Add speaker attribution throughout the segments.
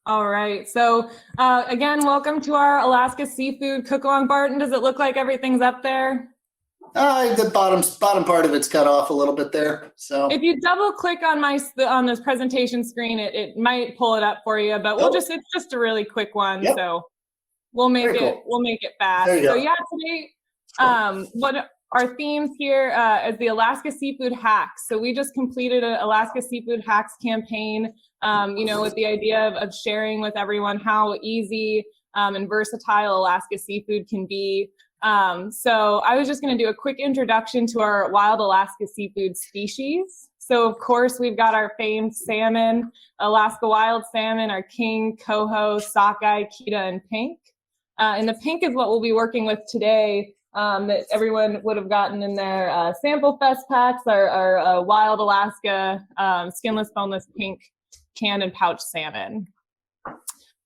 Speaker 1: All right. So again, welcome to our Alaska Seafood Cook-Along. Barton, does it look like everything's up there?
Speaker 2: The bottom part of it's cut off a little bit there. So
Speaker 1: if you double click on this presentation screen, it might pull it up for you, but it's just a really quick one. Yep. So we'll make it fast. So yeah, today, what our themes here is the Alaska Seafood Hacks. So we just completed an Alaska Seafood Hacks campaign, with the idea of sharing with everyone how easy and versatile Alaska seafood can be. So I was just going to do a quick introduction to our wild Alaska seafood species. So of course we've got our famed salmon, Alaska wild salmon, our king, coho, sockeye, keta, and pink. And the pink is what we'll be working with today. That everyone would have gotten in their Sample Fest packs, our wild Alaska skinless, boneless, pink canned and pouch salmon.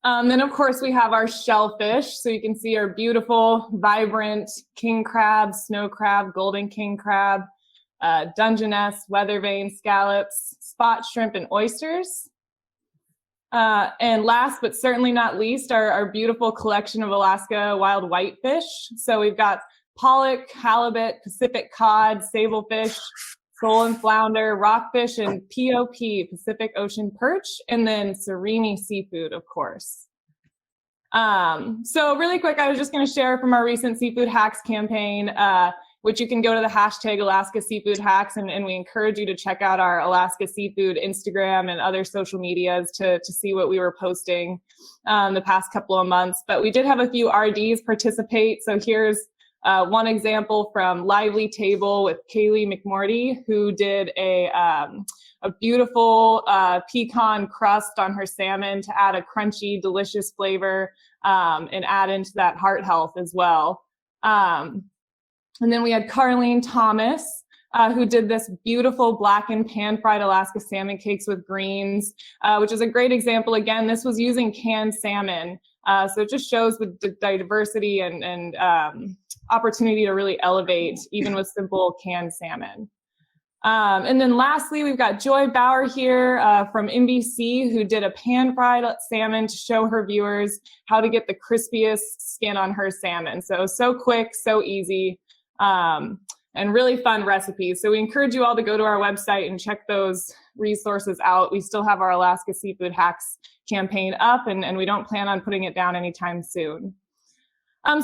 Speaker 1: Then of course we have our shellfish. So you can see our beautiful, vibrant king crab, snow crab, golden king crab, Dungeness, weather vane, scallops, spot shrimp, and oysters. And last but certainly not least, our beautiful collection of Alaska wild whitefish. So we've got pollock, halibut, Pacific cod, sablefish, sole and flounder, rockfish, and POP, Pacific Ocean perch, and then surimi seafood, of course. So really quick, I was just going to share from our recent Seafood Hacks campaign, which you can go to the hashtag Alaska Seafood Hacks, and we encourage you to check out our Alaska Seafood Instagram and other social medias to see what we were posting the past couple of months. But we did have a few RDs participate. So here's one example from Lively Table with Kaylee McMorty, who did a beautiful pecan crust on her salmon to add a crunchy, delicious flavor and add into that heart health as well. And then we had Carlene Thomas, who did this beautiful blackened pan-fried Alaska salmon cakes with greens, which is a great example. Again, this was using canned salmon. So it just shows the diversity and opportunity to really elevate even with simple canned salmon. And then lastly, we've got Joy Bauer here from NBC, who did a pan-fried salmon to show her viewers how to get the crispiest skin on her salmon. So quick, so easy, and really fun recipes. So we encourage you all to go to our website and check those resources out. We still have our Alaska Seafood Hacks campaign up, and we don't plan on putting it down anytime soon.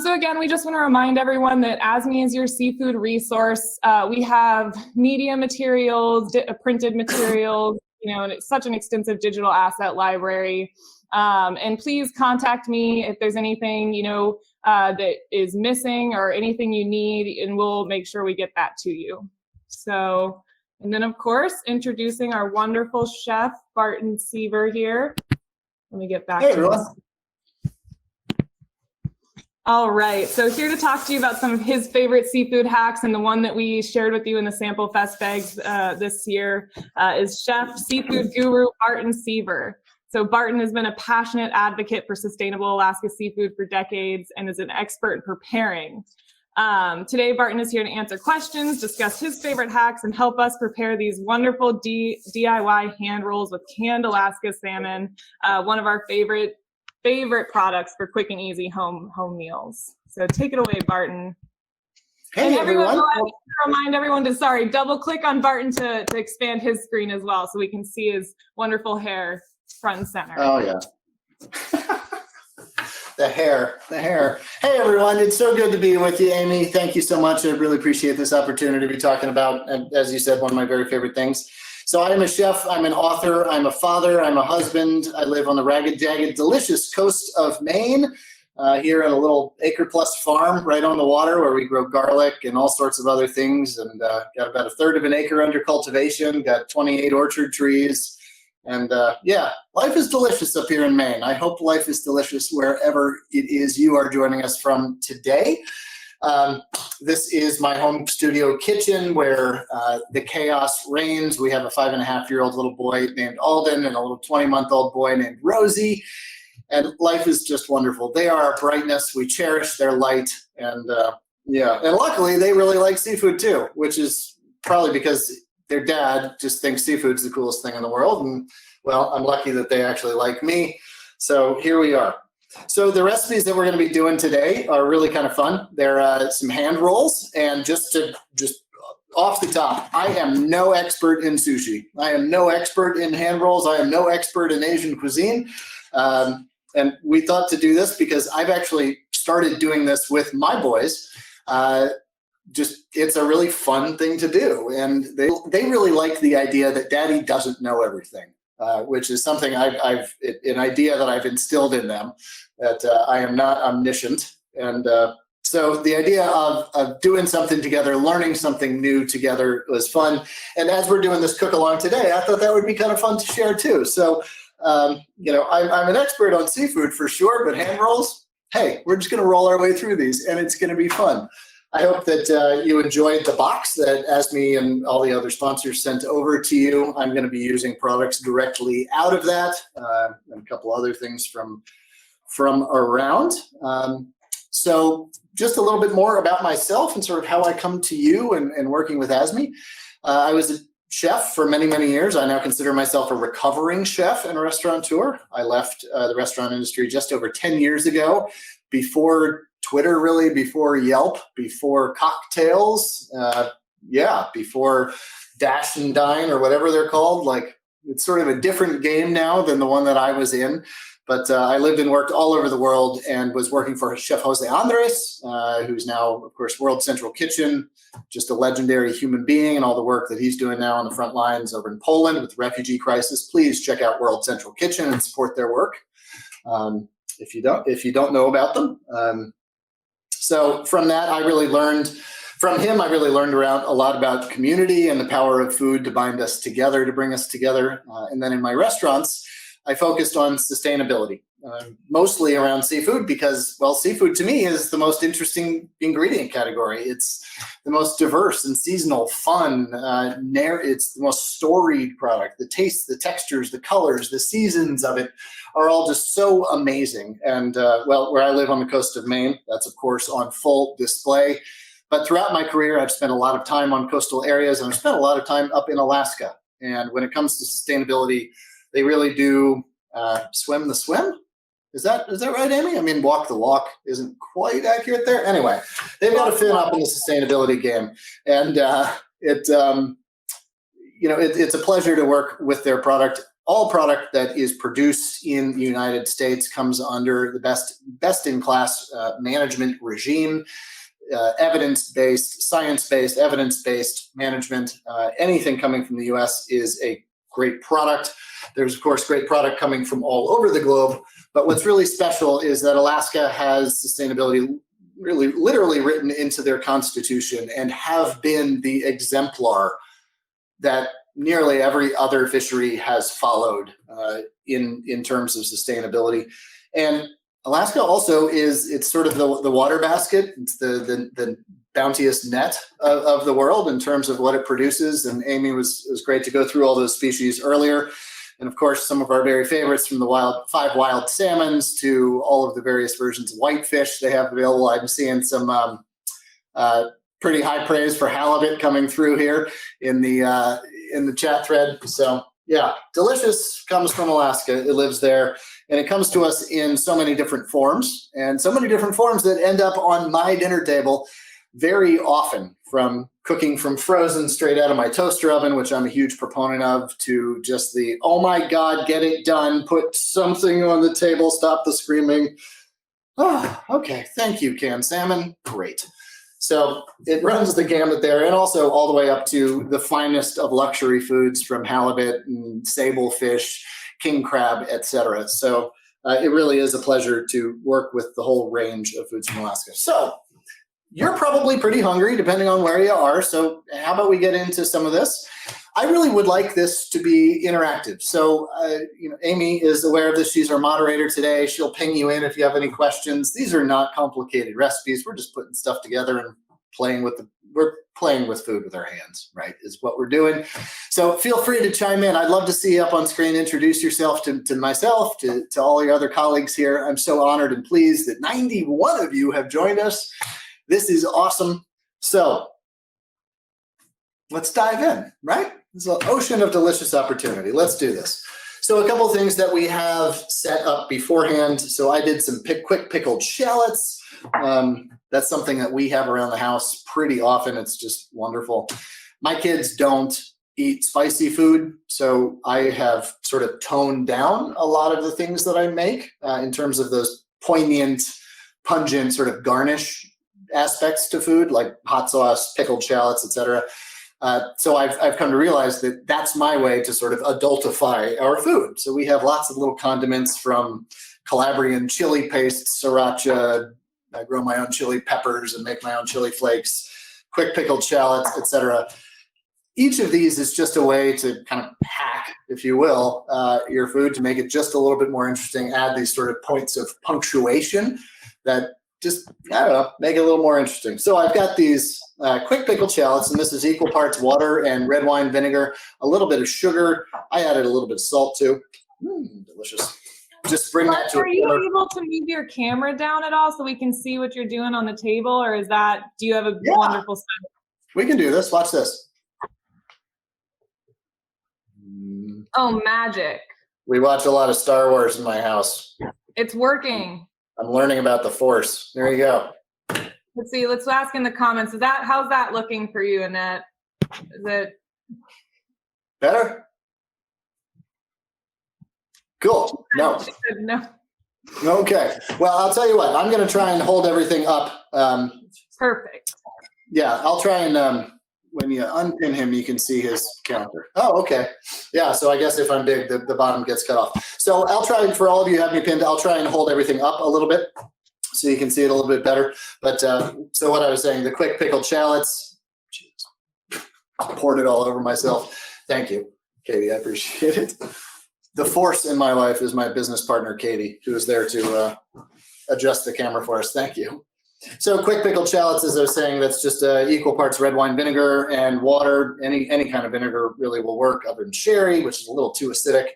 Speaker 1: So again, we just want to remind everyone that ASME is your seafood resource. We have media materials, printed materials, and it's such an extensive digital asset library. And please contact me if there's anything, that is missing or anything you need, and we'll make sure we get that to you. So, and then of course, introducing our wonderful chef, Barton Seaver here. Let me get back to this. All right, so here to talk to you about some of his favorite seafood hacks, and the one that we shared with you in the Sample Fest bags this year is Chef Seafood Guru Barton Seaver. So Barton has been a passionate advocate for sustainable Alaska seafood for decades and is an expert in preparing. Today, Barton is here to answer questions, discuss his favorite hacks, and help us prepare these wonderful DIY hand rolls with canned Alaska salmon, one of our favorite products for quick and easy home meals. So take it away, Barton.
Speaker 2: Hey, and everyone.
Speaker 1: Remind everyone to, double click on Barton to expand his screen as well so we can see his wonderful hair front and center.
Speaker 2: Oh, yeah. The hair. Hey, everyone. It's so good to be with you, Amy. Thank you so much. I really appreciate this opportunity to be talking about, and as you said, one of my very favorite things. So I am a chef, I'm an author, I'm a father, I'm a husband. I live on the ragged, jagged, delicious coast of Maine, here in a little acre-plus farm right on the water where we grow garlic and all sorts of other things, and got about 1/3 of an acre under cultivation, got 28 orchard trees, and yeah, life is delicious up here in Maine. I hope life is delicious wherever it is you are joining us from today. This is my home studio kitchen where the chaos reigns. We have a 5.5-year-old little boy named Alden and a little 20-month-old boy named Rosie, and life is just wonderful. They are our brightness. We cherish their light, and yeah, and luckily they really like seafood too, which is probably because their dad just thinks seafood's the coolest thing in the world, and well, I'm lucky that they actually like me. So here we are. So the recipes that we're going to be doing today are really kind of fun. They're some hand rolls, and just off the top, I am no expert in sushi. I am no expert in hand rolls. I am no expert in Asian cuisine. And we thought to do this because I've actually started doing this with my boys. It's a really fun thing to do. And they really like the idea that daddy doesn't know everything, which is something an idea that I've instilled in them, that I am not omniscient. And so the idea of doing something together, learning something new together was fun. And as we're doing this cook along today, I thought that would be kind of fun to share too. So, I'm an expert on seafood for sure, but hand rolls, hey, we're just going to roll our way through these, and it's going to be fun. I hope that you enjoyed the box that Asmi and all the other sponsors sent over to you. I'm going to be using products directly out of that, and a couple other things from around. So just a little bit more about myself and sort of how I come to you and working with Asmi. I was a chef for many, many years. I now consider myself a recovering chef and restaurateur. I left the restaurant industry just over 10 years ago, before Twitter, really, before Yelp, before cocktails, before Dash and Dine or whatever they're called. Like, it's sort of a different game now than the one that I was in. But I lived and worked all over the world and was working for Chef Jose Andres, who's now, of course, World Central Kitchen, just a legendary human being, and all the work that he's doing now on the front lines over in Poland with the refugee crisis. Please check out World Central Kitchen and support their work if you don't know about them. So from that, I really learned around a lot about community and the power of food to bind us together, to bring us together. And then in my restaurants, I focused on sustainability, mostly around seafood, because, well, seafood to me is the most interesting ingredient category. It's the most diverse and seasonal, fun. It's the most storied product. The tastes, the textures, the colors, the seasons of it are all just so amazing. And where I live on the coast of Maine, that's of course on full display. But throughout my career, I've spent a lot of time on coastal areas, and I've spent a lot of time up in Alaska. And when it comes to sustainability, they really do swim the swim. Is that right, Amy? I mean, walk the walk isn't quite accurate there. Anyway, they've got to fit up in the sustainability game, and it's a pleasure to work with their product. All product that is produced in the United States comes under the best in class management regime, evidence-based, science-based, evidence-based management. Anything coming from the U.S. is a great product. There's, of course, great product coming from all over the globe. But what's really special is that Alaska has sustainability really literally written into their constitution, and have been the exemplar that nearly every other fishery has followed in terms of sustainability. And Alaska also it's sort of the water basket. It's the bountiest net of the world in terms of what it produces. And Amy was great to go through all those species earlier. And of course, some of our very favorites, from the 5 wild salmons to all of the various versions of whitefish they have available. I'm seeing some pretty high praise for halibut coming through here in the chat thread. So yeah, delicious comes from Alaska. It lives there, and it comes to us in so many different forms, and so many different forms that end up on my dinner table very often, from cooking from frozen straight out of my toaster oven, which I'm a huge proponent of, to just the, oh my God, get it done, put something on the table, stop the screaming. Oh, okay, thank you, canned salmon, great. So it runs the gamut there, and also all the way up to the finest of luxury foods, from halibut and sable fish, king crab, etc. So it really is a pleasure to work with the whole range of foods from Alaska. So you're probably pretty hungry, depending on where you are. So how about we get into some of this? I really would like this to be interactive. So, Amy is aware of this. She's our moderator today. She'll ping you in if you have any questions. These are not complicated recipes. We're just putting stuff together and we're playing with food with our hands, right, is what we're doing. So feel free to chime in. I'd love to see you up on screen. Introduce yourself to myself, to all your other colleagues here. I'm so honored and pleased that 91 of you have joined us. This is awesome. So let's dive in, right? It's an ocean of delicious opportunity. Let's do this. So a couple of things that we have set up beforehand. So I did some quick pickled shallots. That's something that we have around the house pretty often. It's just wonderful. My kids don't eat spicy food, so I have sort of toned down a lot of the things that I make in terms of those poignant, pungent sort of garnish aspects to food, like hot sauce, pickled shallots, etc. So I've come to realize that that's my way to sort of adultify our food. So we have lots of little condiments, from Calabrian chili paste, sriracha. I grow my own chili peppers and make my own chili flakes, quick pickled shallots, etc. Each of these is just a way to kind of hack, if you will, your food to make it just a little bit more interesting, add these sort of points of punctuation that just, I don't know, make it a little more interesting. So I've got these quick pickled shallots, and this is equal parts water and red wine vinegar, a little bit of sugar. I added a little bit of salt too. Delicious. Just bring that to a
Speaker 1: Are you able to move your camera down at all so we can see what you're doing on the table, or is that, do you have a wonderful setup?
Speaker 2: We can do this. Watch this.
Speaker 1: Oh, magic.
Speaker 2: We watch a lot of Star Wars in my house.
Speaker 1: It's working.
Speaker 2: I'm learning about the Force. There you go.
Speaker 1: Let's see. Let's ask in the comments. How's that looking for you, Annette? Is it
Speaker 2: better? Cool. No.
Speaker 1: No.
Speaker 2: Okay. Well, I'll tell you what. I'm going to try and hold everything up.
Speaker 1: Perfect.
Speaker 2: Yeah, I'll try and when you unpin him, you can see his counter. Oh, okay. Yeah, so I guess if I'm big, the bottom gets cut off. So I'll try, for all of you who have me pinned, I'll try and hold everything up a little bit so you can see it a little bit better. But so what I was saying, the quick pickled shallots, poured it all over myself. Thank you, Katie, I appreciate it. The force in my life is my business partner, Katie, who is there to adjust the camera for us. Thank you. So quick pickled shallots, as I was saying, that's just equal parts red wine vinegar and water. Any kind of vinegar really will work, other than sherry, which is a little too acidic.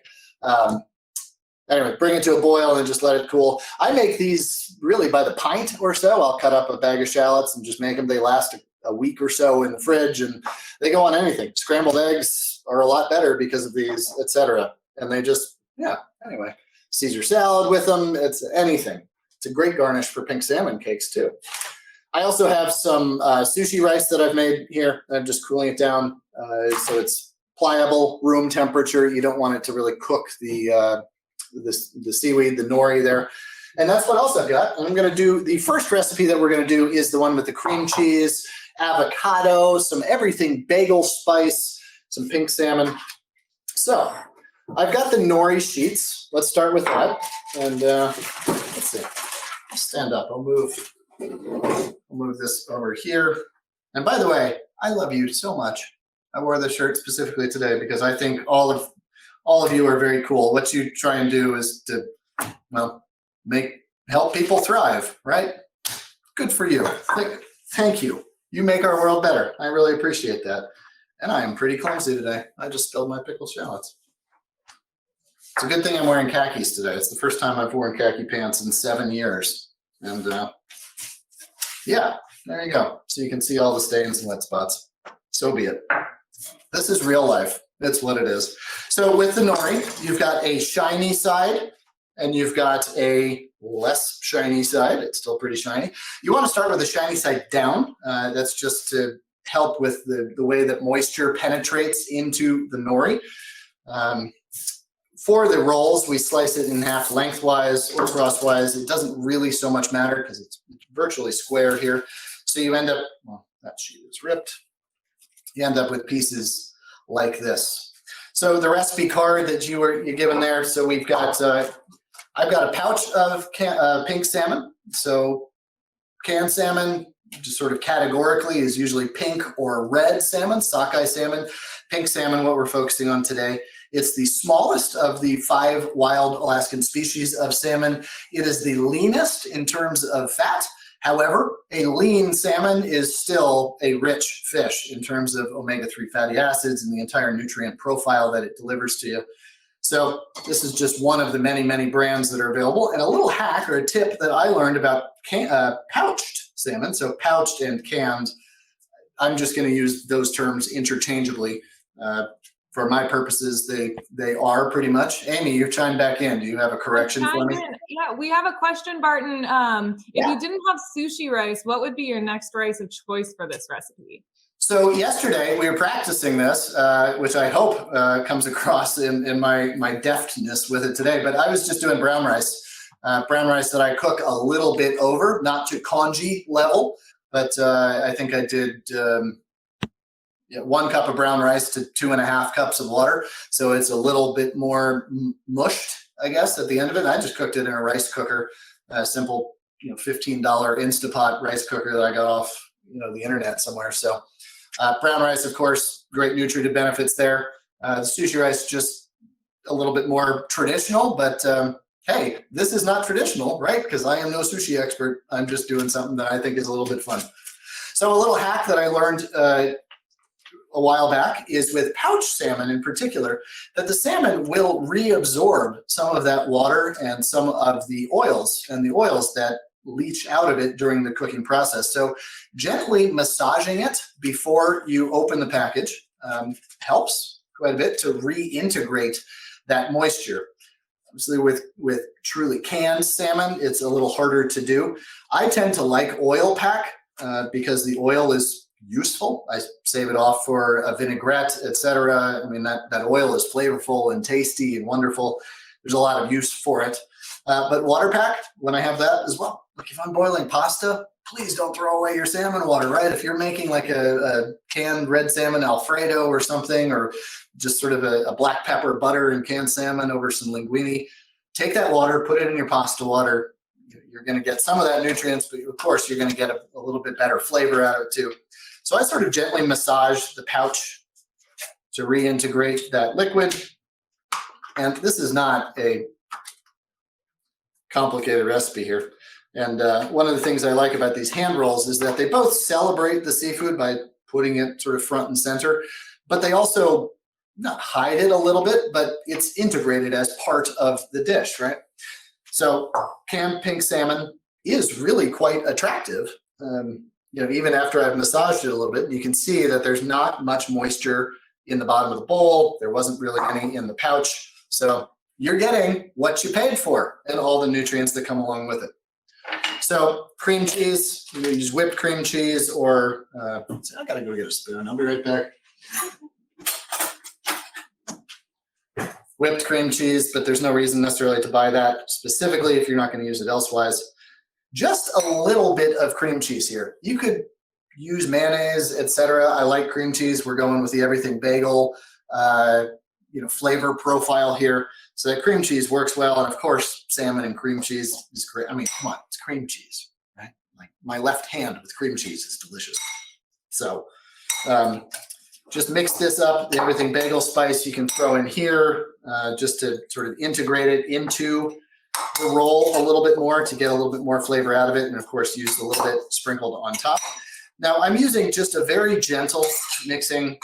Speaker 2: Anyway, bring it to a boil and just let it cool. I make these really by the pint or so. I'll cut up a bag of shallots and just make them. They last a week or so in the fridge, and they go on anything. Scrambled eggs are a lot better because of these, etc. And they just, yeah, anyway, Caesar salad with them. It's anything. It's a great garnish for pink salmon cakes too. I also have some sushi rice that I've made here. I'm just cooling it down so it's pliable, room temperature. You don't want it to really cook the seaweed, the nori there. And that's what else I've got. And I'm going to do, the first recipe that we're going to do is the one with the cream cheese, avocado, some everything, bagel spice, some pink salmon. So I've got the nori sheets. Let's start with that. And let's see. I'll stand up. I'll move this over here. And by the way, I love you so much. I wore this shirt specifically today because I think all of you are very cool. What you try and do is to, well, help people thrive, right? Good for you. Thank you. You make our world better. I really appreciate that. And I am pretty clumsy today. I just spilled my pickled shallots. It's a good thing I'm wearing khakis today. It's the first time I've worn khaki pants in 7 years. And yeah, there you go. So you can see all the stains and wet spots. So be it. This is real life. That's what it is. So with the nori, you've got a shiny side and you've got a less shiny side. It's still pretty shiny. You want to start with the shiny side down. That's just to help with the way that moisture penetrates into the nori. For the rolls, we slice it in half lengthwise or crosswise. It doesn't really so much matter because it's virtually square here. So you end up, well, that sheet is ripped. You end up with pieces like this. So the recipe card that you're given there. So we've got, I've got a pouch of pink salmon. So canned salmon, just sort of categorically, is usually pink or red salmon, sockeye salmon. Pink salmon, what we're focusing on today. It's the smallest of the 5 wild Alaskan species of salmon. It is the leanest in terms of fat. However, a lean salmon is still a rich fish in terms of omega-3 fatty acids and the entire nutrient profile that it delivers to you. So this is just one of the many, many brands that are available. And a little hack or a tip that I learned about pouched salmon, so pouched and canned, I'm just going to use those terms interchangeably. for my purposes, they are pretty much. Amy, you've chimed back in. Do you have a correction for me?
Speaker 1: Yeah, we have a question, Barton. If you didn't have sushi rice, what would be your next rice of choice for this recipe?
Speaker 2: So yesterday we were practicing this, which I hope comes across in my deftness with it today. But I was just doing brown rice that I cook a little bit over, not to congee level, but I think I did 1 cup of brown rice to 2.5 cups of water. So it's a little bit more mushed, I guess, at the end of it. I just cooked it in a rice cooker, a simple, $15 Instapot rice cooker that I got off, the internet somewhere. So brown rice, of course, great nutritive benefits there. Sushi rice, just a little bit more traditional, but hey, this is not traditional, right? Because I am no sushi expert. I'm just doing something that I think is a little bit fun. So a little hack that I learned a while back is with pouch salmon in particular, that the salmon will reabsorb some of that water and some of the oils that leach out of it during the cooking process. So gently massaging it before you open the package helps quite a bit to reintegrate that moisture. Obviously with truly canned salmon, it's a little harder to do. I tend to like oil pack because the oil is useful. I save it off for a vinaigrette, etc. I mean, that oil is flavorful and tasty and wonderful. There's a lot of use for it. But water pack, when I have that as well. Like if I'm boiling pasta, please don't throw away your salmon water, right? If you're making like a canned red salmon Alfredo or something, or just sort of a black pepper butter and canned salmon over some linguine, take that water, put it in your pasta water. You're going to get some of that nutrients, but of course you're going to get a little bit better flavor out of it too. So I sort of gently massage the pouch to reintegrate that liquid. And this is not a complicated recipe here. And one of the things I like about these hand rolls is that they both celebrate the seafood by putting it sort of front and center, but they also not hide it a little bit, but it's integrated as part of the dish, right? So canned pink salmon is really quite attractive. Even after I've massaged it a little bit, you can see that there's not much moisture in the bottom of the bowl. There wasn't really any in the pouch. So you're getting what you paid for and all the nutrients that come along with it. So cream cheese, you can use whipped cream cheese or, I gotta go get a spoon. I'll be right back. Whipped cream cheese, but there's no reason necessarily to buy that specifically if you're not gonna use it elsewise. Just a little bit of cream cheese here. You could use mayonnaise, etc. I like cream cheese. We're going with the everything bagel, flavor profile here. So that cream cheese works well. And of course, salmon and cream cheese is great. I mean, come on, it's cream cheese, right? Like my left hand with cream cheese is delicious. So just mix this up. The everything bagel spice you can throw in here just to sort of integrate it into the roll a little bit more to get a little bit more flavor out of it. And of course, use a little bit sprinkled on top. Now I'm using just a very gentle mixing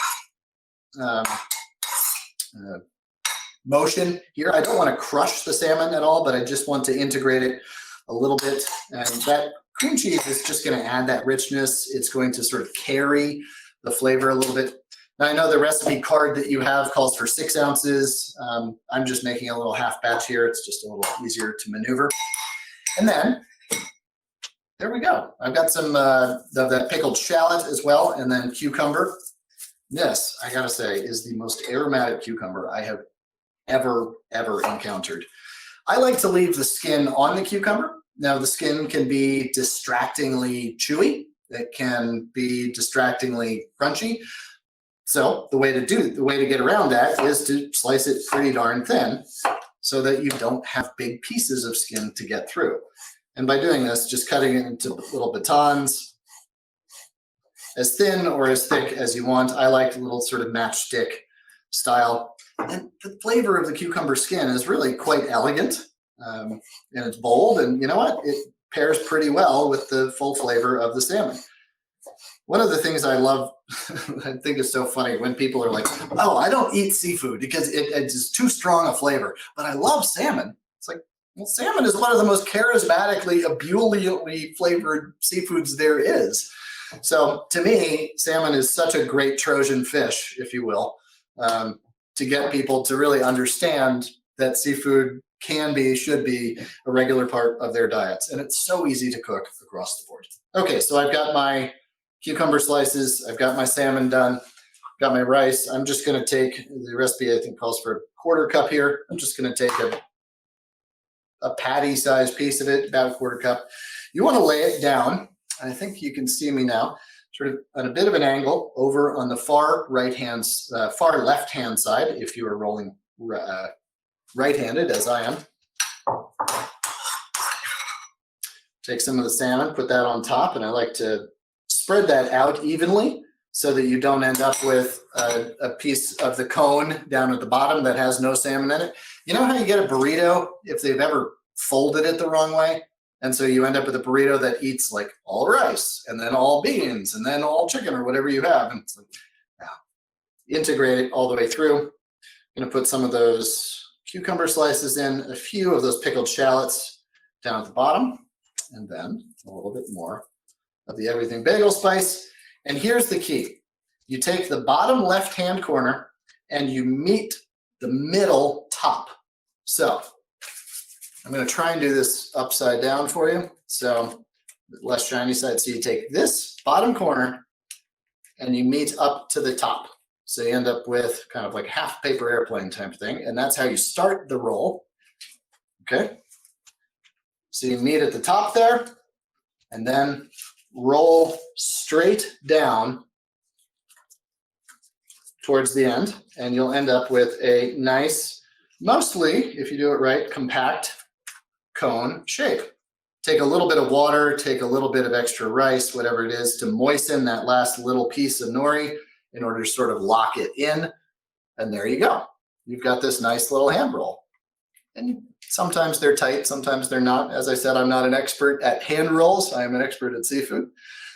Speaker 2: motion here. I don't want to crush the salmon at all, but I just want to integrate it a little bit. And that cream cheese is just going to add that richness. It's going to sort of carry the flavor a little bit. Now I know the recipe card that you have calls for 6 ounces. I'm just making a little half batch here. It's just a little easier to maneuver. And then there we go. I've got some of that pickled shallot as well, and then cucumber. This, I gotta say, is the most aromatic cucumber I have ever encountered. I like to leave the skin on the cucumber. Now the skin can be distractingly chewy. It can be distractingly crunchy. So the way to get around that is to slice it pretty darn thin so that you don't have big pieces of skin to get through. And by doing this, just cutting it into little batons, as thin or as thick as you want. I like a little sort of matchstick style. And the flavor of the cucumber skin is really quite elegant, and it's bold. And you know what? It pairs pretty well with the full flavor of the salmon. One of the things I love, I think is so funny when people are like, oh, I don't eat seafood because it's just too strong a flavor, but I love salmon. It's like, well, salmon is one of the most charismatically, ebulliently flavored seafoods there is. So to me, salmon is such a great Trojan fish, if you will. to get people to really understand that seafood should be a regular part of their diets. And it's so easy to cook across the board. Okay, so I've got my cucumber slices, I've got my salmon done, got my rice. I'm just gonna take, the recipe I think calls for a quarter cup here. I'm just gonna take a patty sized piece of it, about a quarter cup. You wanna lay it down. I think you can see me now, sort of at a bit of an angle over on the far left-hand side, if you are rolling right-handed, as I am. Take some of the salmon, put that on top, and I like to spread that out evenly so that you don't end up with a piece of the cone down at the bottom that has no salmon in it. You know how you get a burrito if they've ever folded it the wrong way? And so you end up with a burrito that eats like all rice and then all beans and then all chicken or whatever you have. And it's like, integrate it all the way through. I'm gonna put some of those cucumber slices in, a few of those pickled shallots down at the bottom, and then a little bit more of the everything bagel spice. And here's the key. You take the bottom left-hand corner and you meet the middle top. So I'm going to try and do this upside down for you. So less shiny side. So you take this bottom corner and you meet up to the top. So you end up with kind of like half paper airplane type thing. And that's how you start the roll. Okay. So you meet at the top there and then roll straight down towards the end. And you'll end up with a nice, mostly, if you do it right, compact cone shape. Take a little bit of water, take a little bit of extra rice, whatever it is, to moisten that last little piece of nori in order to sort of lock it in. And there you go. You've got this nice little hand roll. And sometimes they're tight, sometimes they're not. As I said, I'm not an expert at hand rolls. I am an expert at seafood.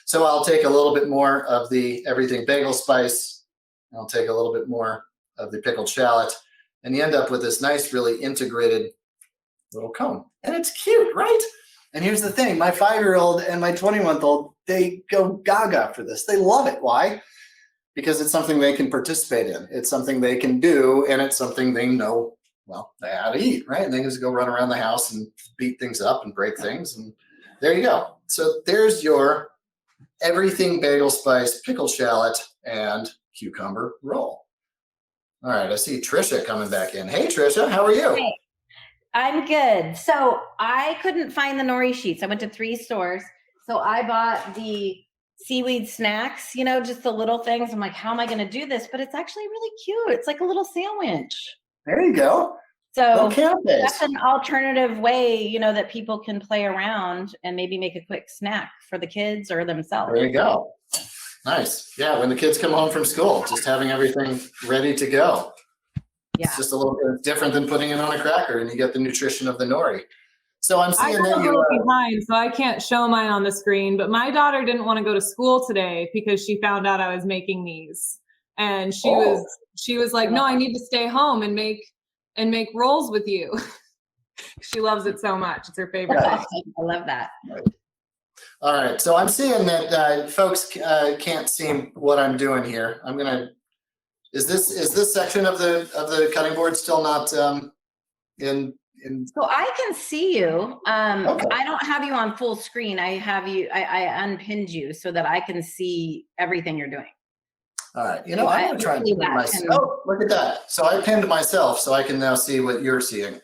Speaker 2: So I'll take a little bit more of the everything bagel spice. I'll take a little bit more of the pickled shallot. And you end up with this nice, really integrated little cone. And it's cute, right? And here's the thing, my 5-year-old and my 20-month-old, they go gaga for this. They love it. Why? Because it's something they can participate in. It's something they can do, and it's something they know, well, they how to eat, right? And they just go run around the house and beat things up and break things. And there you go. So there's your everything bagel spice, pickled shallot, and cucumber roll. All right, I see Trisha coming back in. Hey, Trisha, how are you?
Speaker 3: Hey. I'm good. So I couldn't find the nori sheets. I went to 3 stores. So I bought the seaweed snacks, you know, just the little things. I'm like, how am I going to do this? But it's actually really cute. It's like a little sandwich.
Speaker 2: There you go.
Speaker 3: So that's an alternative way, you know, that people can play around and maybe make a quick snack for the kids or themselves.
Speaker 2: There you go. Nice. Yeah, when the kids come home from school, just having everything ready to go. Yeah. It's just a little bit different than putting it on a cracker, and you get the nutrition of the nori. So I'm seeing that
Speaker 1: I'm a little behind, so I can't show mine on the screen. But my daughter didn't want to go to school today because she found out I was making these, and she was like, "No, I need to stay home and make rolls with you." She loves it so much; it's her favorite.
Speaker 3: Right. I love that.
Speaker 2: Right. All right, so I'm seeing that folks can't see what I'm doing here. I'm gonna. Is this section of the cutting board still not in?
Speaker 3: So I can see you.
Speaker 2: Okay.
Speaker 3: I don't have you on full screen. I have you. I unpinned you so that I can see everything you're doing.
Speaker 2: All right. You know, I'm gonna try and pin myself. Oh, look at that. So I pinned myself, so I can now see what you're seeing.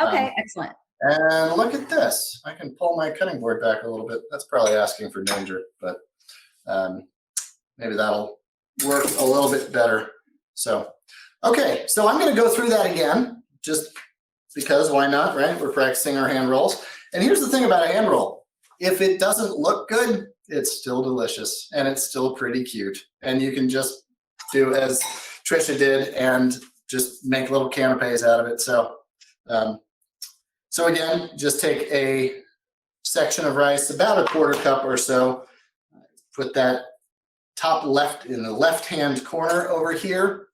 Speaker 3: Okay, excellent.
Speaker 2: And look at this. I can pull my cutting board back a little bit. That's probably asking for danger, but maybe that'll work a little bit better. So, okay, so I'm going to go through that again, just because why not, right? We're practicing our hand rolls. And here's the thing about a hand roll. If it doesn't look good, it's still delicious and it's still pretty cute. And you can just do as Trisha did and just make little canapes out of it. So, so again, just take a section of rice, about a quarter cup or so, put that top left in the left-hand corner over here.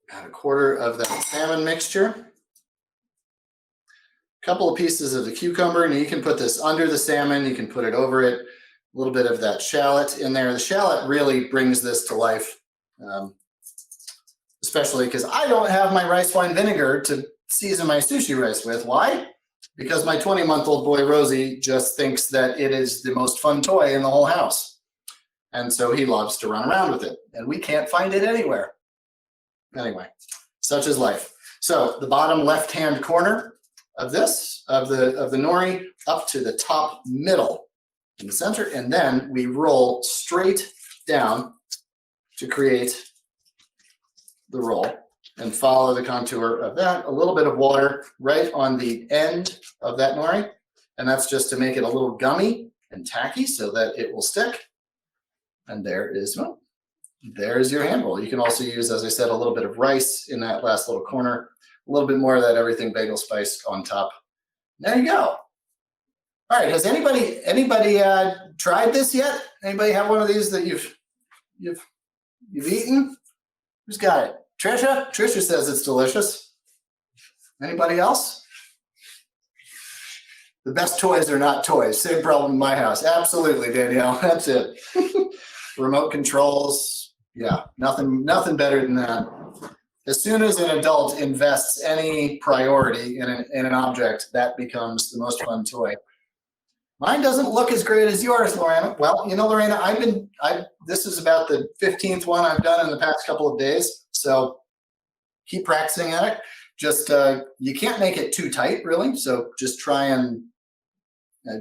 Speaker 2: About a quarter of that salmon mixture. A couple of pieces of the cucumber, and you can put this under the salmon, you can put it over it. A little bit of that shallot in there. The shallot really brings this to life Especially because I don't have my rice wine vinegar to season my sushi rice with. Why? Because my 20-month-old boy, Rosie, just thinks that it is the most fun toy in the whole house. And so he loves to run around with it, and we can't find it anywhere. Anyway, such is life. So the bottom left-hand corner of this, of the nori, up to the top middle in the center, and then we roll straight down to create the roll and follow the contour of that. A little bit of water right on the end of that nori, and that's just to make it a little gummy and tacky so that it will stick. And there is, well, there's your hand roll. You can also use, as I said, a little bit of rice in that last little corner, a little bit more of that everything bagel spice on top. There you go. All right, has anybody tried this yet? Anybody have one of these that you've eaten? Who's got it? Trisha? Trisha says it's delicious. Anybody else? The best toys are not toys. Same problem in my house. Absolutely, Danielle. That's it. Remote controls. Yeah, nothing better than that. As soon as an adult invests any priority in an object, that becomes the most fun toy. Mine doesn't look as great as yours, Lorena. Well, you know, Lorena, this is about the 15th one I've done in the past couple of days. So keep practicing at it. Just, you can't make it too tight, really. So just try and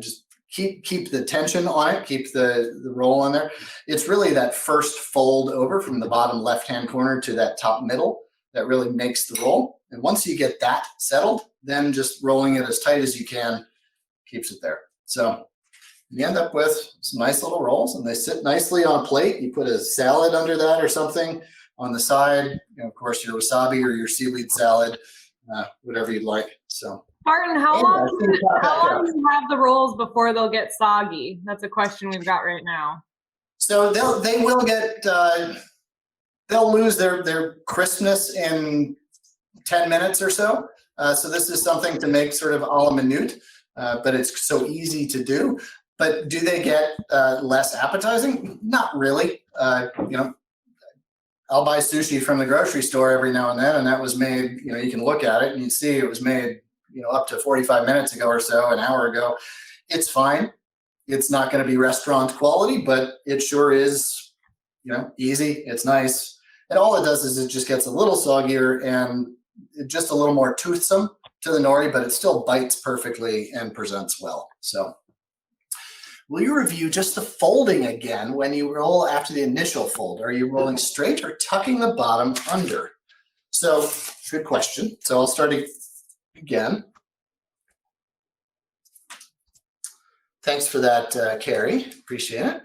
Speaker 2: just keep the tension on it, keep the roll on there. It's really that first fold over from the bottom left-hand corner to that top middle that really makes the roll. And once you get that settled, then just rolling it as tight as you can keeps it there. So you end up with some nice little rolls, and they sit nicely on a plate. You put a salad under that or something on the side, you know, of course, your wasabi or your seaweed salad, whatever you'd like. So,
Speaker 1: Martin, how long do you have the rolls before they'll get soggy? That's a question we've got right now.
Speaker 2: So they will get they'll lose their crispness in 10 minutes or so. So this is something to make sort of a la minute, but it's so easy to do. But do they get less appetizing? Not really. You know, I'll buy sushi from the grocery store every now and then, and that was made, you know, you can look at it and you see it was made, you know, up to 45 minutes ago or so, an hour ago. It's fine. It's not going to be restaurant quality, but it sure is, you know, easy. It's nice. And all it does is it just gets a little soggier and just a little more toothsome to the nori, but it still bites perfectly and presents well. So will you review just the folding again when you roll after the initial fold? Are you rolling straight or tucking the bottom under? So good question. So I'll start again. Thanks for that, Carrie. Appreciate it.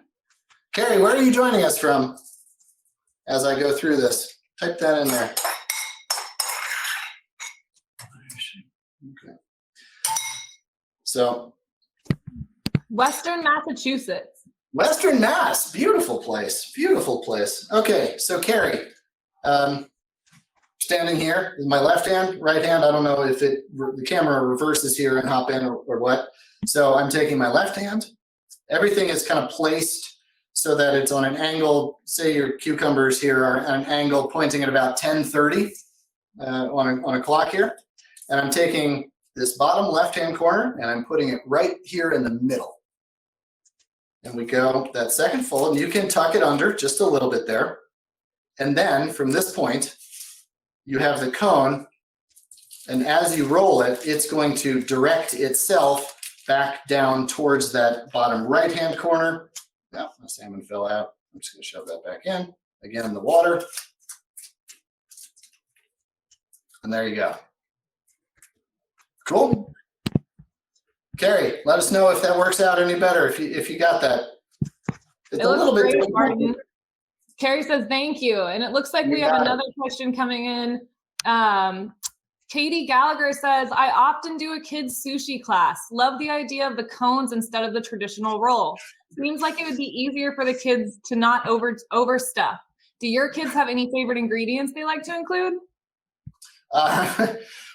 Speaker 2: Carrie, where are you joining us from as I go through this? Type that in there. Okay. So
Speaker 1: Western Massachusetts.
Speaker 2: Western Mass, beautiful place, beautiful place. Okay, so Carrie, standing here with my left hand, right hand, I don't know if the camera reverses here and hop in or what. So I'm taking my left hand. Everything is kind of placed so that it's on an angle. Say your cucumbers here are at an angle pointing at about 10:30 on a clock here. And I'm taking this bottom left-hand corner and I'm putting it right here in the middle. And we go that second fold, and you can tuck it under just a little bit there. And then from this point, you have the cone, and as you roll it, it's going to direct itself back down towards that bottom right-hand corner. Yeah, my salmon fell out. I'm just gonna shove that back in. Again, in the water. And there you go. Cool. Carrie, let us know if that works out any better, if you got that. It's
Speaker 1: a little bit great, Martin. Carrie says thank you. And it looks like we have another question coming in. Katie Gallagher says, I often do a kids sushi class. Love the idea of the cones instead of the traditional roll. Seems like it would be easier for the kids to not overstuff. Do your kids have any favorite ingredients they like to include?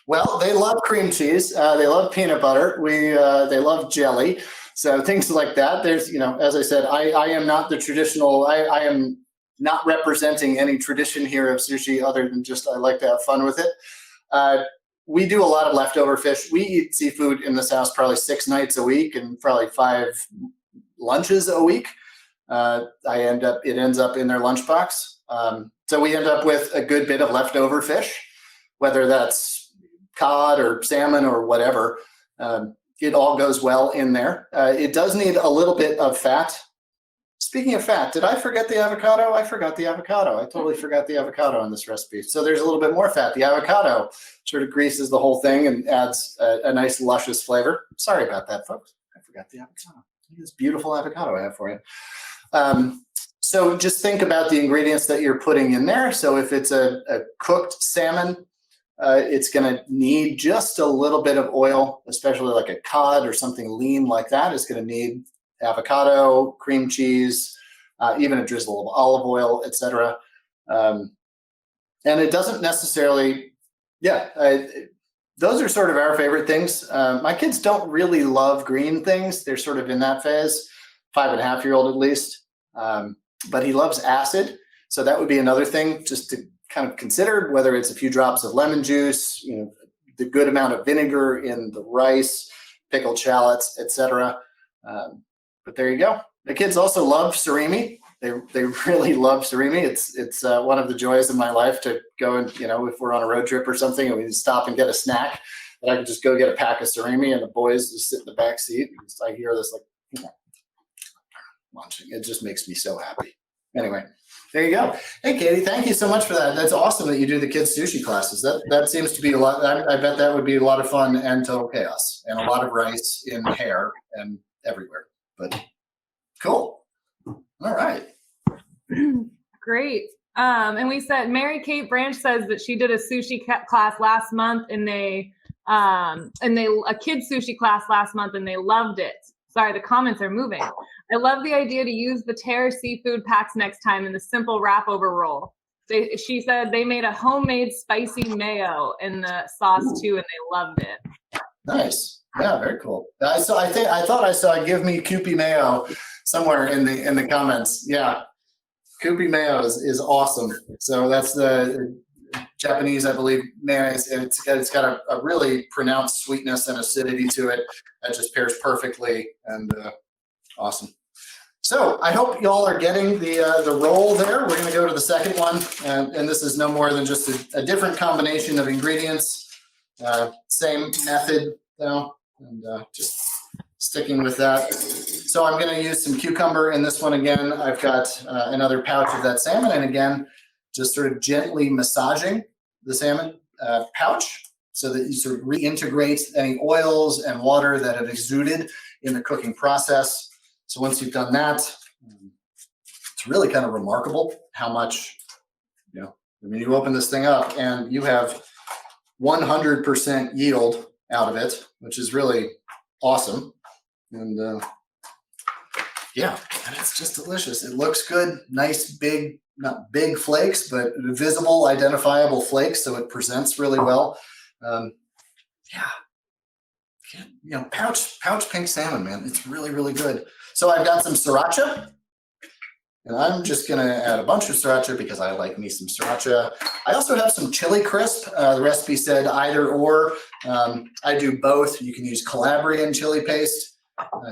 Speaker 2: Well, they love cream cheese. They love peanut butter. They love jelly. So things like that. There's, you know, as I said, I am not the traditional. I am not representing any tradition here of sushi other than just I like to have fun with it. We do a lot of leftover fish. We eat seafood in this house probably 6 nights a week and probably 5 lunches a week. It ends up in their lunchbox. So we end up with a good bit of leftover fish, whether that's cod or salmon or whatever. It all goes well in there. It does need a little bit of fat. Speaking of fat, did I forget the avocado? I forgot the avocado. I totally forgot the avocado on this recipe. So there's a little bit more fat. The avocado sort of greases the whole thing and adds a nice luscious flavor. Sorry about that, folks. I forgot the avocado. Look at this beautiful avocado I have for you. So just think about the ingredients that you're putting in there. So if it's a cooked salmon, it's going to need just a little bit of oil, especially like a cod or something lean like that is going to need avocado, cream cheese, even a drizzle of olive oil, etc. And it doesn't necessarily, those are sort of our favorite things. My kids don't really love green things. They're sort of in that phase, 5.5-year-old at least. But he loves acid. So that would be another thing just to kind of consider, whether it's a few drops of lemon juice, the good amount of vinegar in the rice, pickled shallots, etc. But there you go. The kids also love surimi. They really love surimi. It's one of the joys of my life to go and, if we're on a road trip or something and we stop and get a snack, that I can just go get a pack of surimi and the boys just sit in the back seat. And I hear this munching. It just makes me so happy. Anyway, there you go. Hey, Katie, thank you so much for that. That's awesome that you do the kids' sushi classes. That seems to be a lot. I bet that would be a lot of fun and total chaos and a lot of rice in hair and everywhere. But cool. All right.
Speaker 1: Great. And we said Mary Kate Branch says that she did a sushi class last month and a kids sushi class last month and they loved it. Sorry, the comments are moving. I love the idea to use the Terra seafood packs next time in the simple wrap over roll. She said they made a homemade spicy mayo in the sauce too, and they loved it.
Speaker 2: Nice. Yeah, very cool. I thought I saw "Give me Kewpie mayo" somewhere in the comments. Yeah, Kewpie mayo is awesome. So that's the Japanese, I believe, mayonnaise. It's got a really pronounced sweetness and acidity to it that just pairs perfectly and awesome. So I hope y'all are getting the roll there. We're going to go to the second one, and this is no more than just a different combination of ingredients. Same method though, and just sticking with that. So I'm going to use some cucumber in this one again. I've got another pouch of that salmon, and again, just sort of gently massaging the salmon pouch so that you sort of reintegrate any oils and water that have exuded in the cooking process. So once you've done that, it's really kind of remarkable how much, you open this thing up and you have 100% yield out of it, which is really awesome. And and it's just delicious. It looks good, nice, big, not big flakes, but visible, identifiable flakes. So it presents really well. Pouch pink salmon, man. It's really, really good. So I've got some sriracha, and I'm just going to add a bunch of sriracha because I like me some sriracha. I also have some chili crisp. The recipe said either or. I do both. You can use Calabrian chili paste.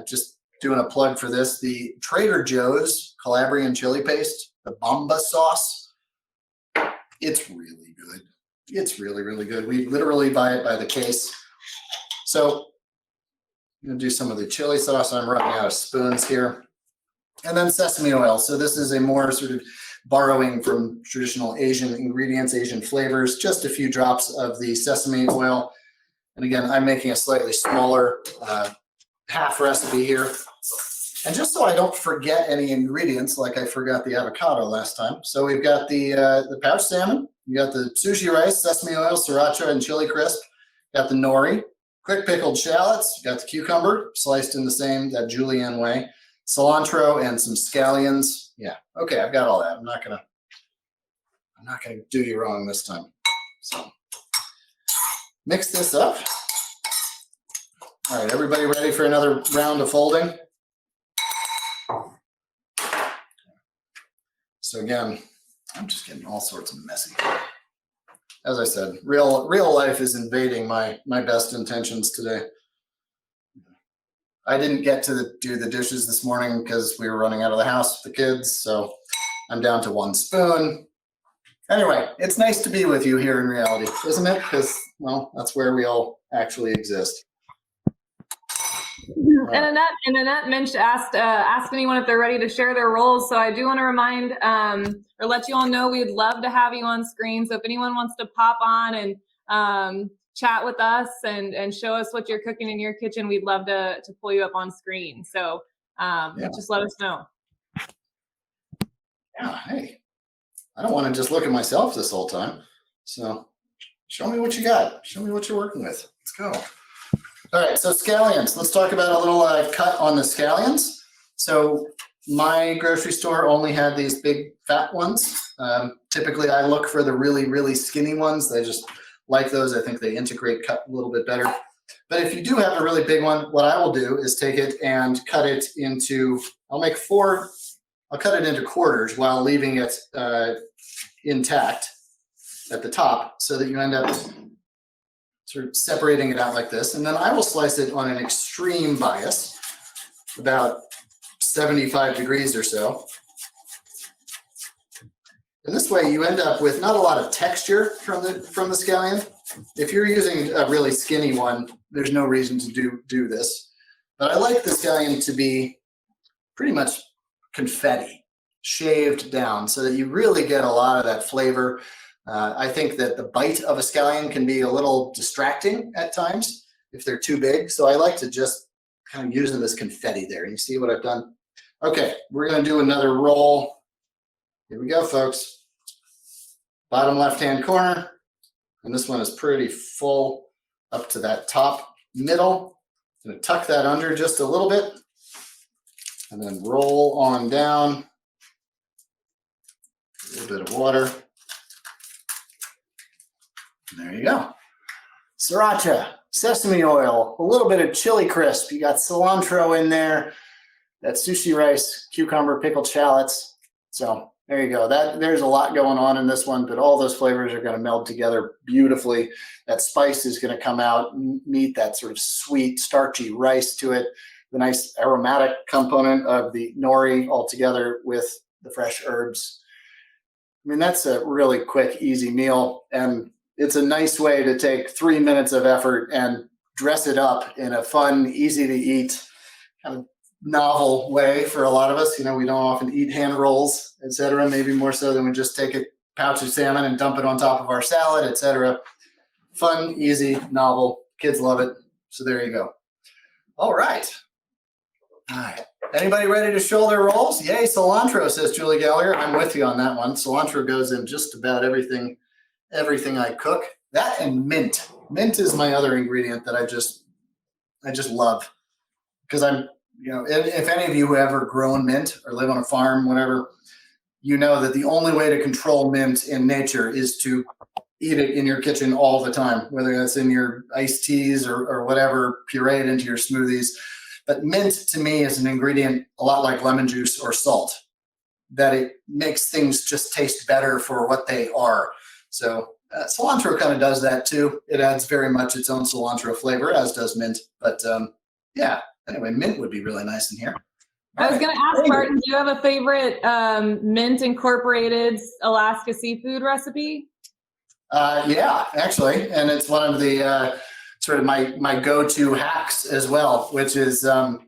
Speaker 2: Just doing a plug for this. The Trader Joe's Calabrian chili paste, the Bomba sauce, it's really good. It's really, really good. We literally buy it by the case. So I'm going to do some of the chili sauce. I'm running out of spoons here. And then sesame oil. So this is a more sort of borrowing from traditional Asian ingredients, Asian flavors, just a few drops of the sesame oil. And again, I'm making a slightly smaller half recipe here. And just so I don't forget any ingredients, like I forgot the avocado last time. So we've got the pouch salmon, you got the sushi rice, sesame oil, sriracha, and chili crisp. Got the nori, quick pickled shallots, got the cucumber sliced in that julienne way, cilantro, and some scallions. Yeah, okay, I've got all that. I'm not gonna do you wrong this time. So mix this up. All right, everybody ready for another round of folding? So So again, I'm just getting all sorts of messy. As I said, real life is invading my best intentions today. I didn't get to do the dishes this morning because we were running out of the house with the kids, so I'm down to 1 spoon. Anyway, it's nice to be with you here in reality, isn't it? Because, well, that's where we all actually exist.
Speaker 1: And Annette asked anyone if they're ready to share their roles. So I do want to remind or let you all know we'd love to have you on screen. So if anyone wants to pop on and chat with us and show us what you're cooking in your kitchen, we'd love to pull you up on screen. So just let us know.
Speaker 2: Yeah, hey, I don't want to just look at myself this whole time. So show me what you got. Show me what you're working with. Let's go. All right, so scallions. Let's talk about a little cut on the scallions. So my grocery store only had these big fat ones. Typically, I look for the really, really skinny ones. I just like those. I think they integrate cut a little bit better. But if you do have a really big one, what I will do is take it and cut it into, I'll cut it into quarters while leaving it intact at the top so that you end up sort of separating it out like this. And then I will slice it on an extreme bias, about 75 degrees or so. And this way you end up with not a lot of texture from the scallion. If you're using a really skinny one, there's no reason to do this. But I like the scallion to be pretty much confetti, shaved down so that you really get a lot of that flavor. I think that the bite of a scallion can be a little distracting at times if they're too big. So I like to just kind of use them as confetti there. You see what I've done? Okay, we're going to do another roll. Here we go, folks. Bottom left-hand corner. And this one is pretty full up to that top middle. I'm going to tuck that under just a little bit and then roll on down. A little bit of water. There you go. Sriracha, sesame oil, a little bit of chili crisp. You got cilantro in there, that sushi rice, cucumber, pickled shallots. So there you go. There's a lot going on in this one, but all those flavors are going to meld together beautifully. That spice is going to come out, meet that sort of sweet, starchy rice to it, the nice aromatic component of the nori all together with the fresh herbs. I mean, that's a really quick, easy meal. And it's a nice way to take 3 minutes of effort and dress it up in a fun, easy to eat, kind of novel way for a lot of us. You know, we don't often eat hand rolls, etc. Maybe more so than we just take a pouch of salmon and dump it on top of our salad, etc. Fun, easy, novel. Kids love it. So there you go. All right. All right. Anybody ready to shoulder rolls? Yay, cilantro, says Julie Gallagher. I'm with you on that one. Cilantro goes in just about everything I cook. That and mint. Mint is my other ingredient that I just love. Because if any of you who ever grown mint or live on a farm, whatever, you know that the only way to control mint in nature is to eat it in your kitchen all the time, whether that's in your iced teas or whatever, pureed into your smoothies. But mint to me is an ingredient a lot like lemon juice or salt, that it makes things just taste better for what they are. So cilantro kind of does that too. It adds very much its own cilantro flavor, as does mint. But yeah, anyway, mint would be really nice in here.
Speaker 1: I was going to ask, Barton, do you have a favorite mint incorporated Alaska seafood recipe?
Speaker 2: Yeah, actually. And it's one of the sort of my go-to hacks as well, which is, Oh,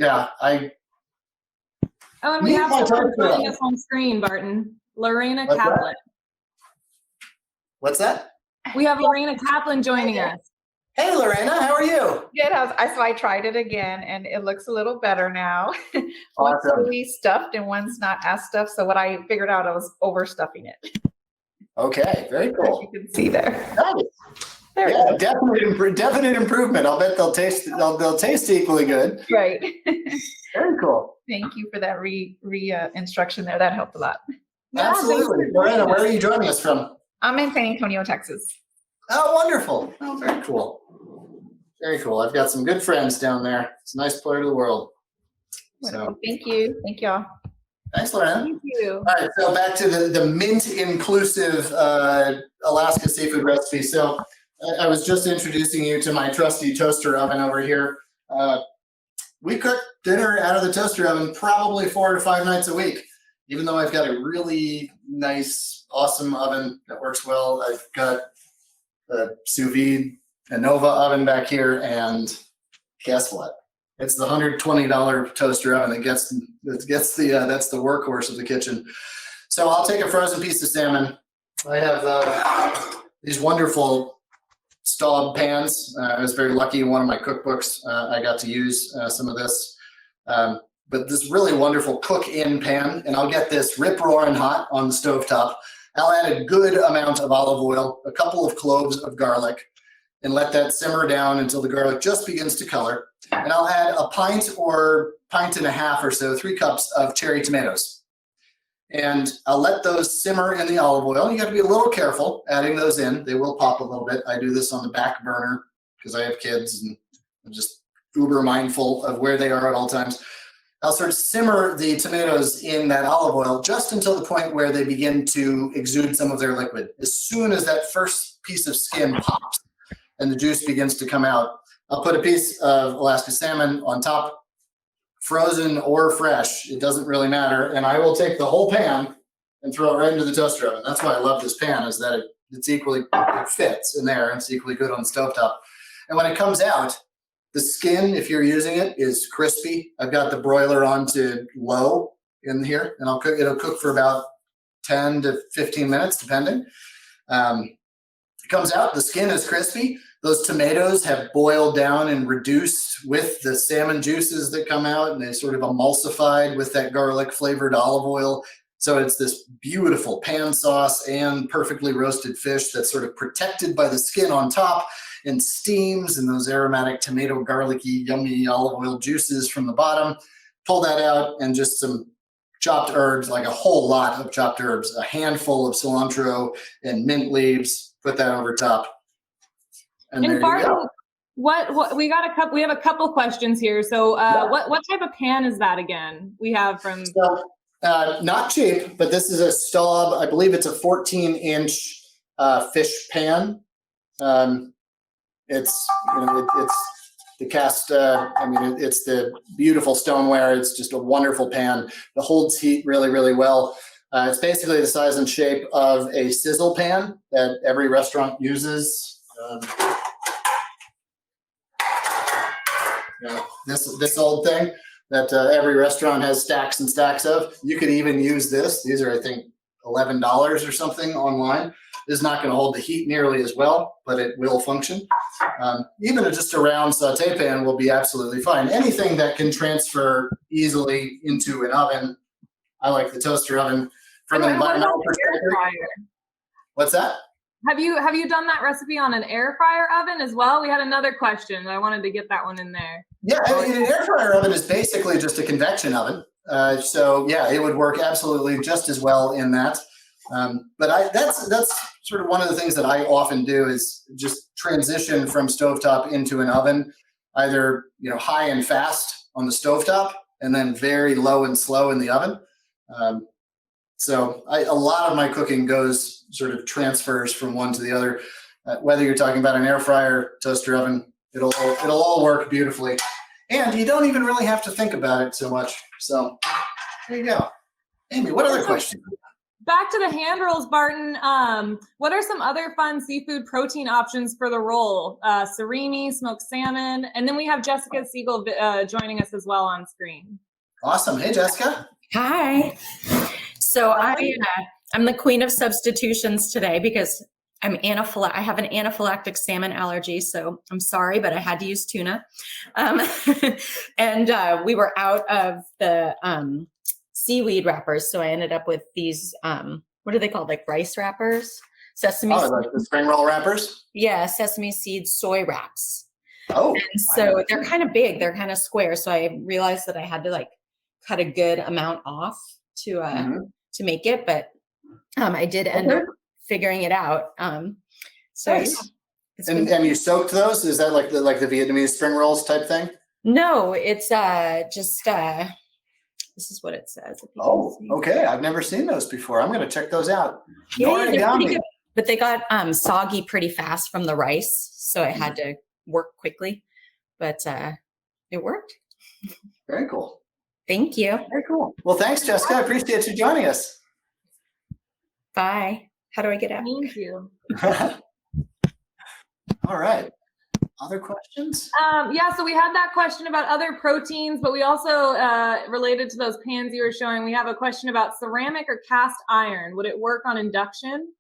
Speaker 1: and we have someone joining us on screen, Barton. Lorena Kaplan.
Speaker 2: What's that?
Speaker 1: We have Lorena Kaplan joining us.
Speaker 2: Hey, Lorena, how are you?
Speaker 4: Good. So I tried it again, and it looks a little better now. One's
Speaker 2: Awesome.
Speaker 4: really stuffed, and one's not as stuffed. So what I figured out, I was overstuffing it.
Speaker 2: Okay, very
Speaker 4: As
Speaker 2: cool.
Speaker 4: you can see there.
Speaker 2: Nice.
Speaker 4: There
Speaker 2: Yeah,
Speaker 4: it goes.
Speaker 2: definite improvement. I'll bet they'll taste equally good.
Speaker 4: Right.
Speaker 2: Very cool.
Speaker 4: Thank you for that instruction there. That helped a lot.
Speaker 1: Yeah,
Speaker 2: Absolutely. Lorena, where are you joining us from?
Speaker 4: I'm in San Antonio, Texas.
Speaker 2: Oh, wonderful. Oh, very cool. Very cool. I've got some good friends down there. It's a nice part of the world.
Speaker 4: Wonderful.
Speaker 2: So,
Speaker 4: Thank you. Thank y'all.
Speaker 2: Thanks, Lorena.
Speaker 1: Thank you.
Speaker 2: All right, so back to the mint-inclusive Alaska seafood recipe. So I was just introducing you to my trusty toaster oven over here. We cook dinner out of the toaster oven probably 4 to 5 nights a week, even though I've got a really nice, awesome oven that works well. I've got the sous vide Nova oven back here, and guess what? It's the $120 toaster oven that gets that's the workhorse of the kitchen. So I'll take a frozen piece of salmon. I have these wonderful Staub pans. I was very lucky in one of my cookbooks. I got to use some of this. But this really wonderful cook-in pan, and I'll get this rip-roaring hot on the stovetop. I'll add a good amount of olive oil, a couple of cloves of garlic, and let that simmer down until the garlic just begins to color. And I'll add a pint or pint and a half or so, 3 cups of cherry tomatoes. And I'll let those simmer in the olive oil. You got to be a little careful adding those in. They will pop a little bit. I do this on the back burner because I have kids and I'm just uber mindful of where they are at all times. I'll sort of simmer the tomatoes in that olive oil just until the point where they begin to exude some of their liquid. As soon as that first piece of skin pops and the juice begins to come out, I'll put a piece of Alaska salmon on top, frozen or fresh, it doesn't really matter. And I will take the whole pan and throw it right into the toaster oven. That's why I love this pan, is that it fits in there and it's equally good on the stovetop. And when it comes out, the skin, if you're using it, is crispy. I've got the broiler on to low in here, and it'll cook for about 10 to 15 minutes, depending. It comes out, the skin is crispy. Those tomatoes have boiled down and reduced with the salmon juices that come out, and they sort of emulsified with that garlic flavored olive oil. So it's this beautiful pan sauce and perfectly roasted fish that's sort of protected by the skin on top and steams and those aromatic tomato garlicky yummy olive oil juices from the bottom. Pull that out and just some chopped herbs, like a whole lot of chopped herbs, a handful of cilantro and mint leaves, put that over top. And there
Speaker 1: Barton,
Speaker 2: you go.
Speaker 1: what we have a couple questions here. So what type of pan is that again? We have from
Speaker 2: Not cheap, but this is a Staub. I believe it's a 14-inch fish pan. It's the cast. It's the beautiful stoneware. It's just a wonderful pan that holds heat really, really well. It's basically the size and shape of a sizzle pan that every restaurant uses. This old thing that every restaurant has stacks and stacks of. You could even use this. These are, I think, $11 or something online. This is not going to hold the heat nearly as well, but it will function. Even just a round saute pan will be absolutely fine. Anything that can transfer easily into an oven. I like the toaster oven from an environmental perspective. What's that?
Speaker 1: Have you done that recipe on an air fryer oven as well? We had another question. I wanted to get that one in there.
Speaker 2: Yeah, an air fryer oven is basically just a convection oven. So yeah, it would work absolutely just as well in that. But that's sort of one of the things that I often do is just transition from stovetop into an oven, either high and fast on the stovetop and then very low and slow in the oven. So a lot of my cooking goes sort of transfers from one to the other. Whether you're talking about an air fryer, toaster oven, it'll all work beautifully. And you don't even really have to think about it so much. So there you go. Amy, what other questions?
Speaker 1: Back to the hand rolls, Barton. What are some other fun seafood protein options for the roll? Surimi, smoked salmon, and then we have Jessica Siegel joining us as well on screen.
Speaker 2: Awesome. Hey, Jessica.
Speaker 5: Hi. So I'm the queen of substitutions today because I have an anaphylactic salmon allergy, so I'm sorry, but I had to use tuna. And we were out of the seaweed wrappers, so I ended up with these, what are they called, like rice wrappers? Sesame seed.
Speaker 2: Like the spring roll wrappers?
Speaker 5: Yeah, sesame seed soy wraps.
Speaker 2: Oh.
Speaker 5: And so they're kind of big, they're kind of square, so I realized that I had to cut a good amount off to make it, but I did end up figuring it out. So
Speaker 2: nice. And you soaked those? Is that like the Vietnamese spring rolls type thing?
Speaker 5: No, it's just This is what it says. If you can
Speaker 2: Oh,
Speaker 5: see.
Speaker 2: okay. I've never seen those before. I'm going to check those out.
Speaker 5: Yeah, they're pretty
Speaker 2: Origami.
Speaker 5: good. But they got soggy pretty fast from the rice, so I had to work quickly. But it worked.
Speaker 2: Very cool.
Speaker 5: Thank you.
Speaker 2: Very cool. Well, thanks, Jessica. I appreciate you joining us.
Speaker 5: Bye. How do I get out?
Speaker 1: Thank you.
Speaker 2: All right. Other questions?
Speaker 1: Yeah, so we had that question about other proteins, but we also, related to those pans you were showing, we have a question about ceramic or cast iron. Would it work on induction?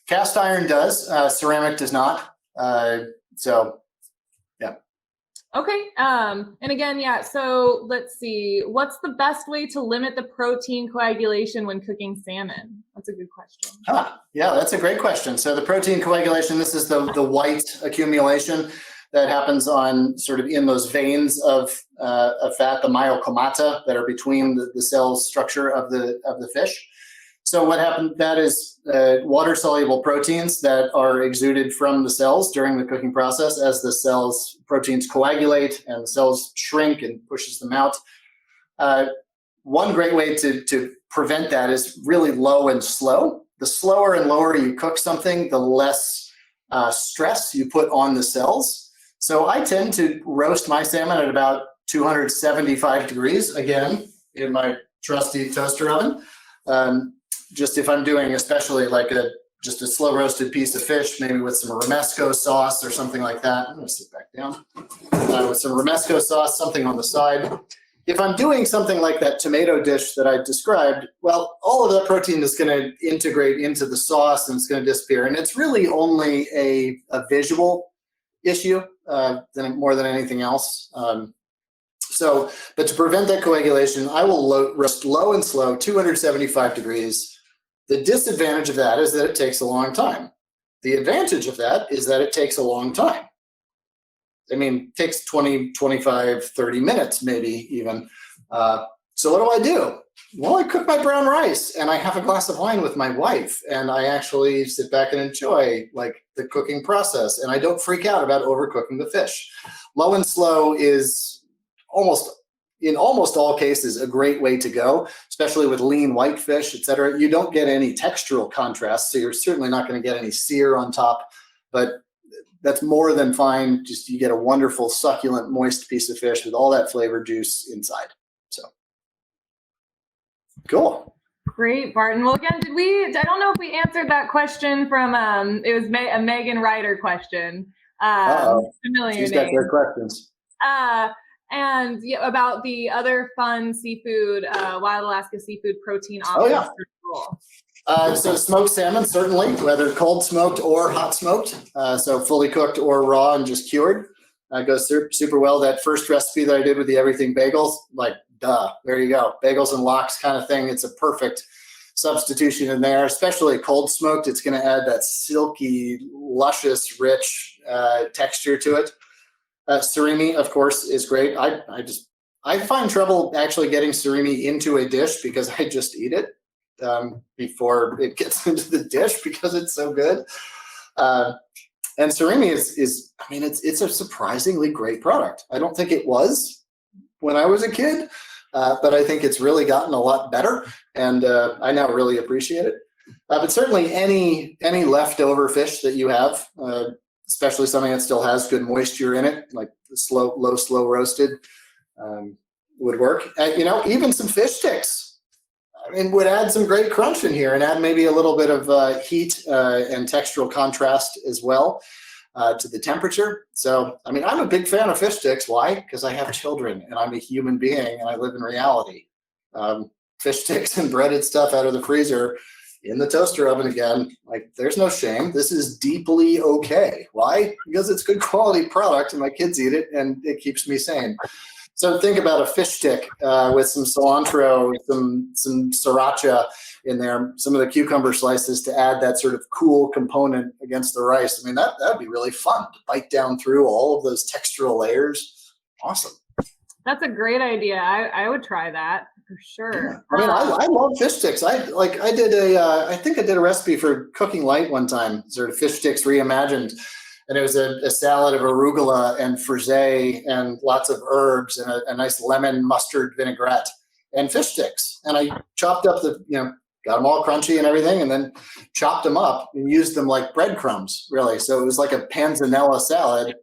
Speaker 2: Cast iron does. Ceramic does not. So, yeah.
Speaker 1: Okay. And again, yeah, so let's see. What's the best way to limit the protein coagulation when cooking salmon? That's a good question.
Speaker 2: Yeah, that's a great question. So the protein coagulation, this is the white accumulation that happens on sort of in those veins of fat, the myoclomata that are between the cell structure of the fish. So what happened, that is water-soluble proteins that are exuded from the cells during the cooking process as the proteins coagulate and the cells shrink and pushes them out. One great way to prevent that is really low and slow. The slower and lower you cook something, the less stress you put on the cells. So I tend to roast my salmon at about 275 degrees, again, in my trusty toaster oven. Just if I'm doing especially like just a slow roasted piece of fish, maybe with some romesco sauce or something like that. I'm gonna sit back down. With some romesco sauce, something on the side. If I'm doing something like that tomato dish that I described, well, all of that protein is gonna integrate into the sauce and it's gonna disappear. And it's really only a visual issue more than anything else. But to prevent that coagulation, I will roast low and slow, 275 degrees. The disadvantage of that is that it takes a long time. The advantage of that is that it takes a long time. I mean, it takes 20, 25, 30 minutes, maybe even. So what do? Well, I cook my brown rice and I have a glass of wine with my wife and I actually sit back and enjoy like the cooking process and I don't freak out about overcooking the fish. Low and slow is in almost all cases, a great way to go, especially with lean white fish, et cetera. You don't get any textural contrast, so you're certainly not going to get any sear on top, but that's more than fine. Just you get a wonderful, succulent, moist piece of fish with all that flavor juice inside. So, cool.
Speaker 1: Great, Barton. Well, again, I don't know if we answered that question from, it was a Megan Ryder question. Familiar
Speaker 2: She's got
Speaker 1: name.
Speaker 2: great questions.
Speaker 1: And yeah, about the other fun seafood, Wild Alaska seafood protein options.
Speaker 2: Oh, yeah. So smoked salmon, certainly, whether cold smoked or hot smoked. So fully cooked or raw and just cured. Goes super well. That first recipe that I did with the everything bagels, like, duh, there you go. Bagels and lox kind of thing. It's a perfect substitution in there, especially cold smoked. It's going to add that silky, luscious, rich texture to it. Surimi, of course, is great. I find trouble actually getting surimi into a dish because I just eat it before it gets into the dish because it's so good. And surimi is I mean, it's a surprisingly great product. I don't think it was when I was a kid, but I think it's really gotten a lot better, and I now really appreciate it. But certainly any leftover fish that you have, especially something that still has good moisture in it, like the slow roasted, would work. Even some fish sticks, would add some great crunch in here and add maybe a little bit of heat and textural contrast as well to the temperature. So, I'm a big fan of fish sticks. Why? Because I have children and I'm a human being and I live in reality. Fish sticks and breaded stuff out of the freezer in the toaster oven again, like there's no shame. This is deeply okay. Why? Because it's good quality product and my kids eat it and it keeps me sane. So think about a fish stick with some cilantro, some sriracha in there, some of the cucumber slices to add that sort of cool component against the rice. That'd be really fun to bite down through all of those textural layers. Awesome.
Speaker 1: That's a great idea. I would try that for sure.
Speaker 2: Yeah. I love fish sticks. I think I did a recipe for Cooking Light one time, sort of fish sticks reimagined. And it was a salad of arugula and frisee and lots of herbs and a nice lemon mustard vinaigrette. and fish sticks. And I chopped up got them all crunchy and everything, and then chopped them up and used them like breadcrumbs, really. So it was like a panzanella salad,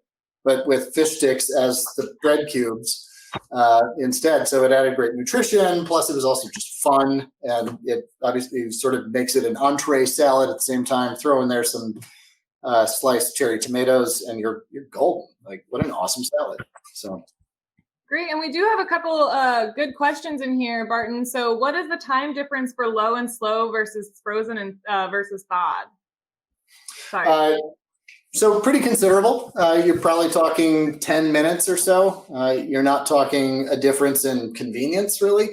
Speaker 2: but with fish sticks as the bread cubes instead. So it added great nutrition. Plus, it was also just fun, and it obviously sort of makes it an entree salad at the same time. Throw in there some sliced cherry tomatoes, and you're golden. Like, what an awesome salad! So.
Speaker 1: Great, and we do have a couple good questions in here, Barton. So what is the time difference for low and slow versus frozen and versus thawed? Sorry.
Speaker 2: So pretty considerable. You're probably talking 10 minutes or so. You're not talking a difference in convenience, really.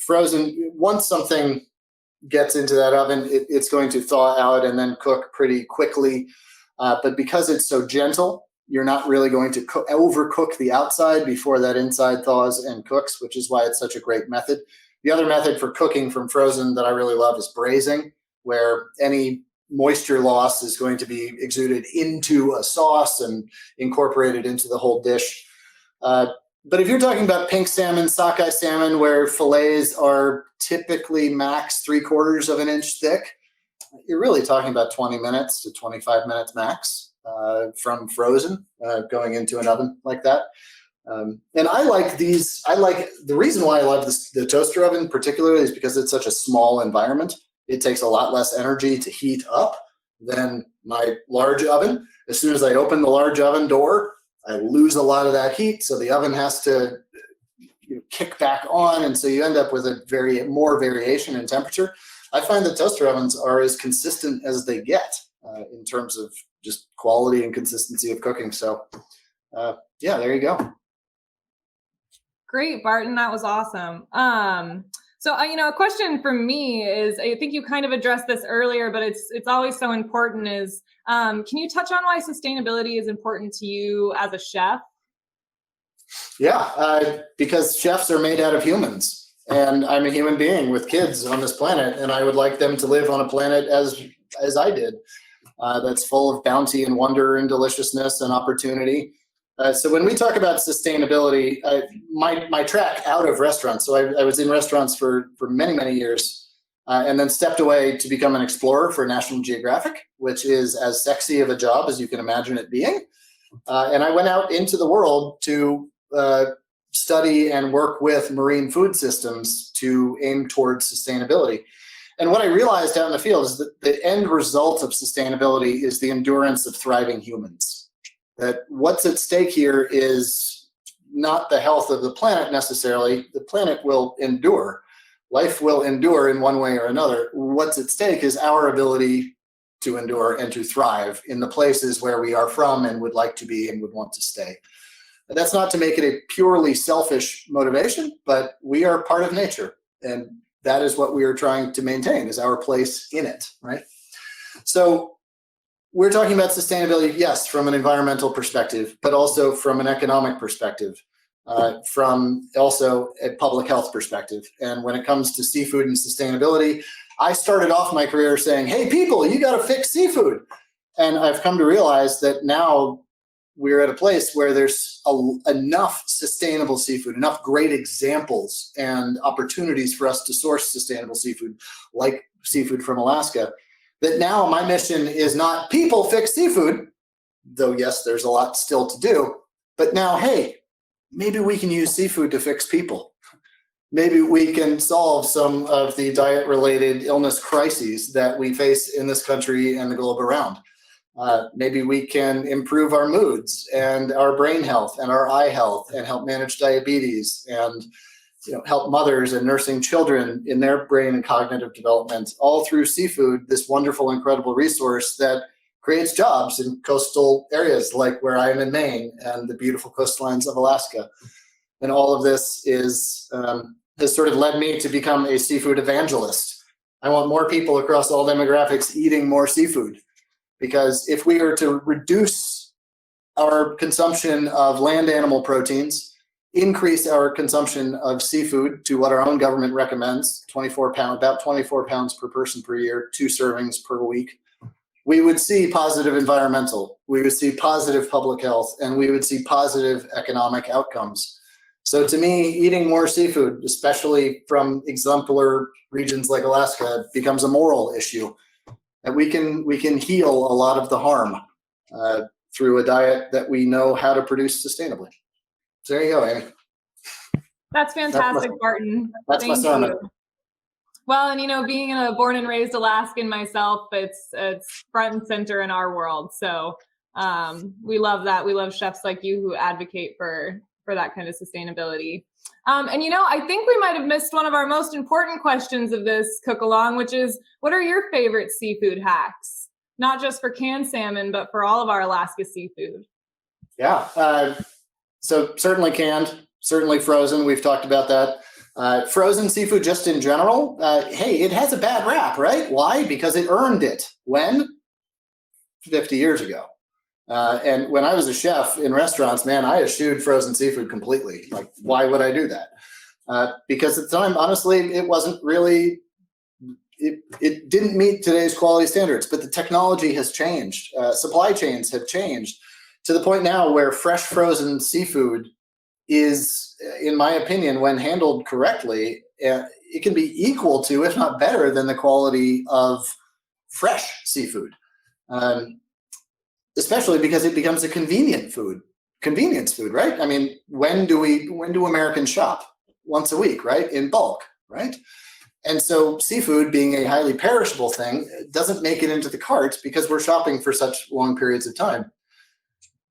Speaker 2: Frozen, once something gets into that oven, it's going to thaw out and then cook pretty quickly. But because it's so gentle, you're not really going to overcook the outside before that inside thaws and cooks, which is why it's such a great method. The other method for cooking from frozen that I really love is braising, where any moisture loss is going to be exuded into a sauce and incorporated into the whole dish. But if you're talking about pink salmon, sockeye salmon, where fillets are typically max 3/4 of an inch thick, you're really talking about 20 minutes to 25 minutes max. From frozen going into an oven like that. And I like these. The reason why I love the toaster oven particularly is because it's such a small environment. It takes a lot less energy to heat up than my large oven. As soon as I open the large oven door, I lose a lot of that heat. So the oven has to kick back on. And so you end up with more variation in temperature. I find that toaster ovens are as consistent as they get in terms of just quality and consistency of cooking. So yeah, there you go.
Speaker 1: Great, Barton, that was awesome. So a question for me is, I think you kind of addressed this earlier, but it's always so important, is can you touch on why sustainability is important to you as a chef?
Speaker 2: Yeah, because chefs are made out of humans, and I'm a human being with kids on this planet, and I would like them to live on a planet as I did. That's full of bounty and wonder and deliciousness and opportunity. So when we talk about sustainability, my track out of restaurants, so I was in restaurants for many, many years, and then stepped away to become an explorer for National Geographic, which is as sexy of a job as you can imagine it being. And I went out into the world to study and work with marine food systems to aim towards sustainability. And what I realized out in the field is that the end result of sustainability is the endurance of thriving humans. That what's at stake here is not the health of the planet necessarily. The planet will endure. Life will endure in one way or another. What's at stake is our ability to endure and to thrive in the places where we are from and would like to be and would want to stay. That's not to make it a purely selfish motivation, but we are part of nature. And that is what we are trying to maintain, is our place in it, right? So we're talking about sustainability, yes, from an environmental perspective, but also from an economic perspective, from also a public health perspective. And when it comes to seafood and sustainability, I started off my career saying, hey, people, you got to fix seafood. And I've come to realize that now we're at a place where there's enough sustainable seafood, enough great examples and opportunities for us to source sustainable seafood, like seafood from Alaska, that now my mission is not people fix seafood, though yes, there's a lot still to do, but now, hey, maybe we can use seafood to fix people. Maybe we can solve some of the diet-related illness crises that we face in this country and the globe around. Maybe we can improve our moods and our brain health and our eye health and help manage diabetes and help mothers and nursing children in their brain and cognitive development, all through seafood, this wonderful, incredible resource that creates jobs in coastal areas like where I am in Maine and the beautiful coastlines of Alaska. And all of this has sort of led me to become a seafood evangelist. I want more people across all demographics eating more seafood. Because if we are to reduce our consumption of land animal proteins, increase our consumption of seafood to what our own government recommends, about 24 pounds per person per year, 2 servings per week, we would see positive environmental, we would see positive public health, and we would see positive economic outcomes. So to me, eating more seafood, especially from exemplar regions like Alaska, becomes a moral issue. And we can heal a lot of the harm through a diet that we know how to produce sustainably. So there you go, Amy.
Speaker 1: That's fantastic, Barton.
Speaker 2: That's my
Speaker 1: Thank
Speaker 2: sermon.
Speaker 1: you. Well, and being a born and raised Alaskan myself, it's front and center in our world. So we love that. We love chefs like you who advocate for that kind of sustainability. And I think we might have missed one of our most important questions of this cook along, which is, what are your favorite seafood hacks? Not just for canned salmon, but for all of our Alaska seafood.
Speaker 2: Yeah. So certainly canned, certainly frozen. We've talked about that. Frozen seafood just in general, hey, it has a bad rap, right? Why? Because it earned it. When? 50 years ago. And when I was a chef in restaurants, man, I eschewed frozen seafood completely. Like, why would I do that? Because at the time, honestly, it wasn't really, it didn't meet today's quality standards, but the technology has changed. Supply chains have changed to the point now where fresh frozen seafood is, in my opinion, when handled correctly, it can be equal to, if not better than, the quality of fresh seafood. Especially because it becomes a convenience food, right? I mean, when do Americans shop? Once a week, right? In bulk, right? And so seafood, being a highly perishable thing, doesn't make it into the cart because we're shopping for such long periods of time.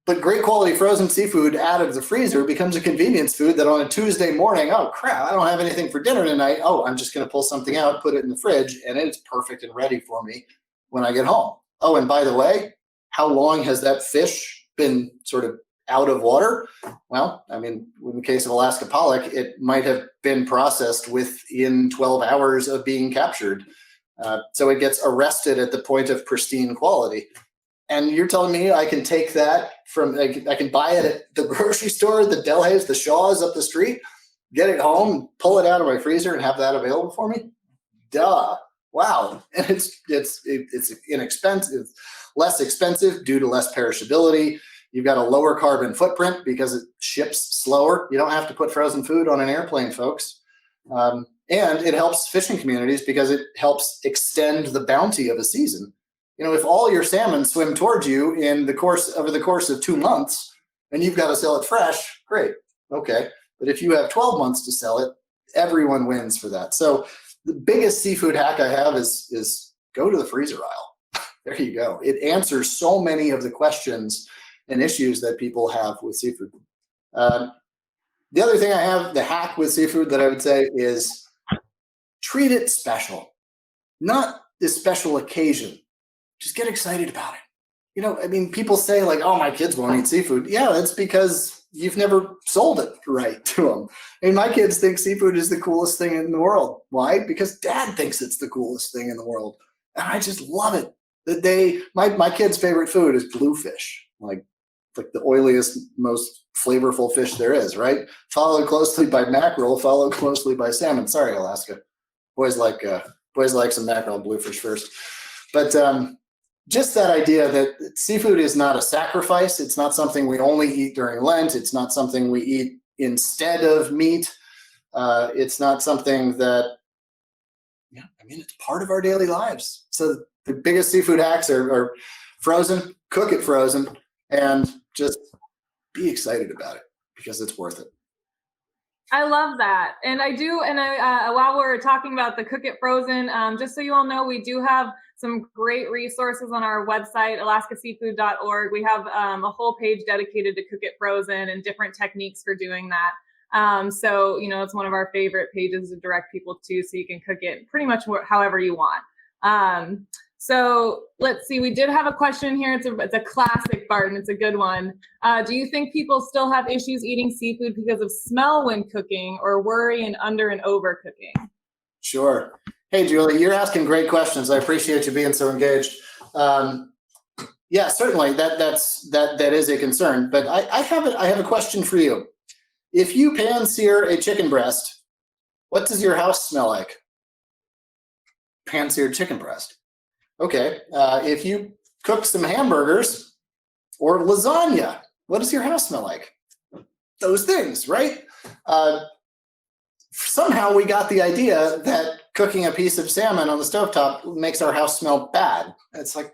Speaker 2: But great quality frozen seafood out of the freezer becomes a convenience food that on a Tuesday morning, oh crap, I don't have anything for dinner tonight. Oh, I'm just going to pull something out, put it in the fridge, and it's perfect and ready for me when I get home. Oh, and by the way, how long has that fish been sort of out of water? Well, I mean, in the case of Alaska pollock, it might have been processed within 12 hours of being captured. So it gets arrested at the point of pristine quality. And you're telling me I can take that I can buy it at the grocery store, the Delhaize, the Shaw's up the street, get it home, pull it out of my freezer and have that available for me? Duh. Wow. And it's inexpensive, less expensive due to less perishability. You've got a lower carbon footprint because it ships slower. You don't have to put frozen food on an airplane, folks. And it helps fishing communities because it helps extend the bounty of a season. If all your salmon swim towards you over the course of 2 months, and you've got to sell it fresh, great, okay. But if you have 12 months to sell it, everyone wins for that. So the biggest seafood hack I have is go to the freezer aisle. There you go. It answers so many of the questions and issues that people have with seafood. The other thing I have, the hack with seafood that I would say is treat it special, not this special occasion. Just get excited about it. People say like, oh, my kids won't eat seafood. Yeah, that's because you've never sold it right to them. My kids think seafood is the coolest thing in the world. Why? Because dad thinks it's the coolest thing in the world. And I just love it. My kids' favorite food is bluefish, like the oiliest, most flavorful fish there is, right? Followed closely by mackerel, followed closely by salmon. Sorry, Alaska. Boys like some mackerel and bluefish first. But just that idea that seafood is not a sacrifice. It's not something we only eat during Lent. It's not something we eat instead of meat. It's not something that, it's part of our daily lives. So the biggest seafood hacks are frozen, cook it frozen, and just be excited about it because it's worth it.
Speaker 1: I love that. And I do. And while we're talking about the cook it frozen, just so you all know, we do have some great resources on our website, alaskaseafood.org. We have a whole page dedicated to cook it frozen and different techniques for doing that. So, it's one of our favorite pages to direct people to, so you can cook it pretty much however you want. So let's see, we did have a question here. It's a classic, Barton. It's a good one. Do you think people still have issues eating seafood because of smell when cooking, or worry and under and over cooking?
Speaker 2: Sure. Hey, Julie, you're asking great questions. I appreciate you being so engaged. Yeah, certainly that is a concern. But I have a question for you. If you pan-sear a chicken breast, what does your house smell like? Pan-seared chicken breast. Okay. If you cook some hamburgers or lasagna, what does your house smell like? those things, right? Somehow we got the idea that cooking a piece of salmon on the stovetop makes our house smell bad. It's like,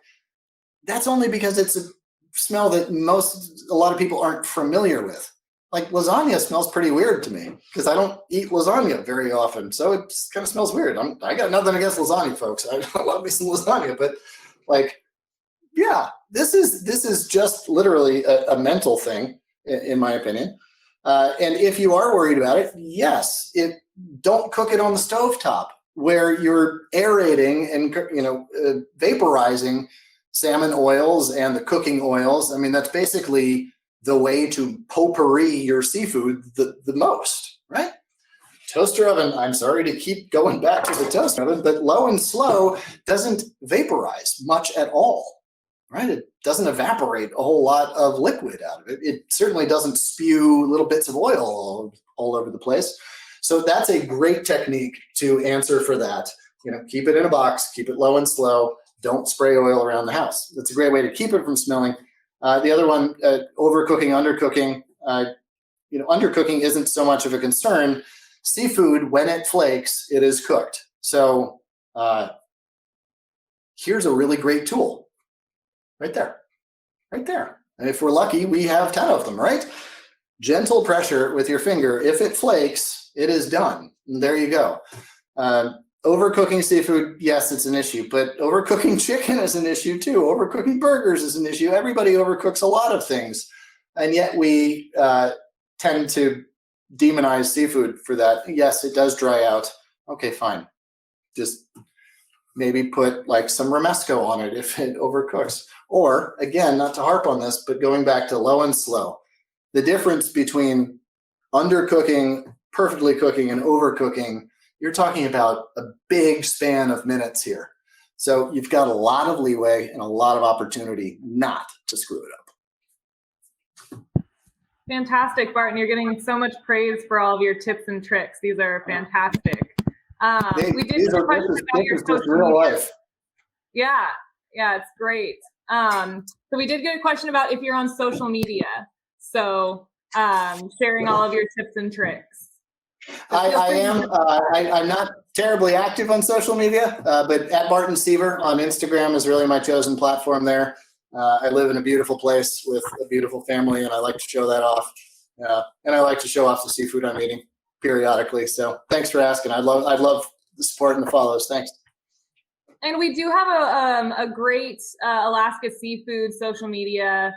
Speaker 2: that's only because it's a smell that a lot of people aren't familiar with. Like lasagna smells pretty weird to me because I don't eat lasagna very often. So it kind of smells weird. I got nothing against lasagna, folks. I love me some lasagna, but like, yeah, this is just literally a mental thing, in my opinion. And if you are worried about it, yes, don't cook it on the stovetop where you're aerating and vaporizing salmon oils and the cooking oils. I mean, that's basically the way to potpourri your seafood the most, right? Toaster oven, I'm sorry to keep going back to the toaster oven, but low and slow doesn't vaporize much at all, right? It doesn't evaporate a whole lot of liquid out of it. It certainly doesn't spew little bits of oil all over the place. So that's a great technique to answer for that. Keep it in a box, keep it low and slow. Don't spray oil around the house. That's a great way to keep it from smelling. The other one, overcooking, undercooking. Undercooking isn't so much of a concern. Seafood, when it flakes, it is cooked. So here's a really great tool. Right there. And if we're lucky, we have 10 of them, right? Gentle pressure with your finger. If it flakes, it is done. And there you go. Overcooking seafood, yes, it's an issue, but overcooking chicken is an issue too. Overcooking burgers is an issue. Everybody overcooks a lot of things. And yet we tend to demonize seafood for that. Yes, it does dry out. Okay, fine. Just maybe put like some romesco on it if it overcooks. Or again, not to harp on this, but going back to low and slow. The difference between undercooking, perfectly cooking, and overcooking, you're talking about a big span of minutes here. So you've got a lot of leeway and a lot of opportunity not to screw it up.
Speaker 1: Fantastic, Barton. You're getting so much praise for all of your tips and tricks. These are fantastic. We did get a question about your social media.
Speaker 2: Life.
Speaker 1: Yeah, it's great. So we did get a question about if you're on social media. So sharing all of your tips and tricks.
Speaker 2: I am. I'm not terribly active on social media, but at Barton Seaver on Instagram is really my chosen platform there. I live in a beautiful place with a beautiful family, and I like to show that off. And I like to show off the seafood I'm eating periodically. So thanks for asking. I'd love the support and the follows. Thanks.
Speaker 1: And we do have a great Alaska Seafood social media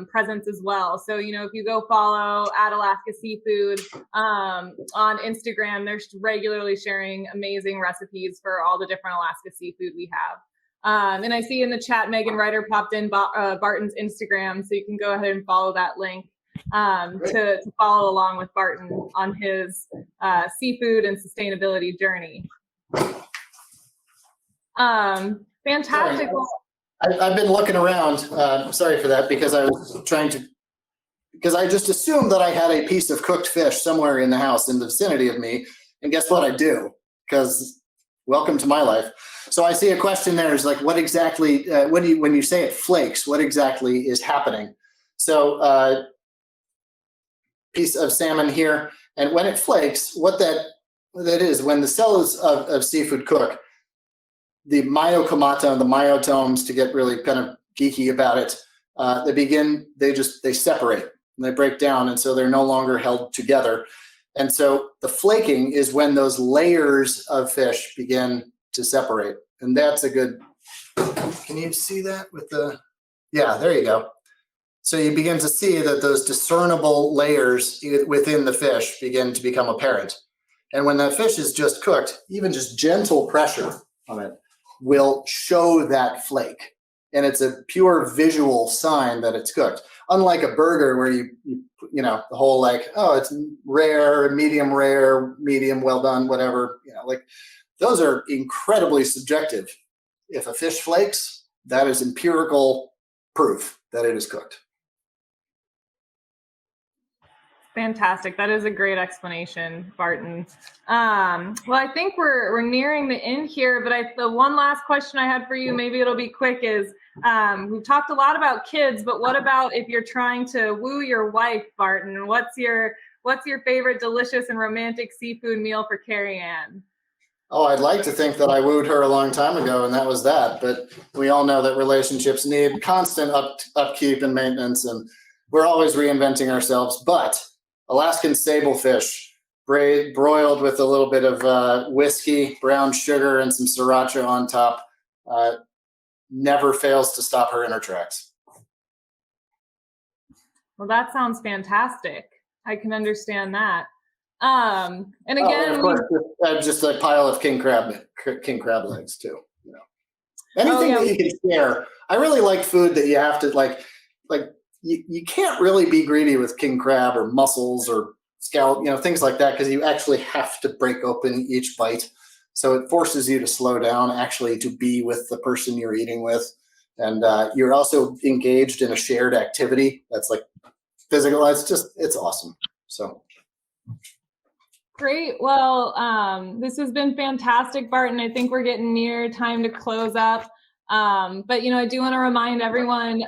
Speaker 1: presence as well. So, if you go follow at Alaska Seafood on Instagram, they're regularly sharing amazing recipes for all the different Alaska seafood we have. And I see in the chat, Megan Ryder popped in Barton's Instagram, so you can go ahead and follow that link to follow along with Barton on his seafood and sustainability journey. Fantastic.
Speaker 2: I've been looking around. Sorry for that, because I just assumed that I had a piece of cooked fish somewhere in the house in the vicinity of me. And guess what I do? Because welcome to my life. So I see a question there is like, what exactly, when you say it flakes, what exactly is happening? So piece of salmon here. And when it flakes, what that is, when the cells of seafood cook, the myocomata, the myotomes, to get really kind of geeky about it, they separate and they break down. And so they're no longer held together. And so the flaking is when those layers of fish begin to separate. And that's a good, can you see that with yeah, there you go. So you begin to see that those discernible layers within the fish begin to become apparent. And when that fish is just cooked, even just gentle pressure on it will show that flake. And it's a pure visual sign that it's cooked. Unlike a burger where you the whole like, oh, it's rare, medium, well done, whatever, like those are incredibly subjective. If a fish flakes, that is empirical proof that it is cooked.
Speaker 1: Fantastic. That is a great explanation, Barton. Well, I think we're nearing the end here, but the one last question I had for you, maybe it'll be quick, is we've talked a lot about kids, but what about if you're trying to woo your wife, Barton? What's your favorite delicious and romantic seafood meal for Carrie Ann?
Speaker 2: Oh, I'd like to think that I wooed her a long time ago, and that was that. But we all know that relationships need constant upkeep and maintenance, and we're always reinventing ourselves. But Alaskan sablefish, broiled with a little bit of whiskey, brown sugar, and some sriracha on top, never fails to stop her in her tracks.
Speaker 1: Well, that sounds fantastic. I can understand that. And again,
Speaker 2: of course, just a pile of king crab legs too. You know, anything that you can share. I really like food that you have to like. You can't really be greedy with king crab or mussels or scallop, you know, things like that, because you actually have to break open each bite. So it forces you to slow down, actually, to be with the person you're eating with, and you're also engaged in a shared activity that's like physical. It's awesome. So.
Speaker 1: Great. Well, this has been fantastic, Barton. I think we're getting near time to close up. But, you know, I do want to remind everyone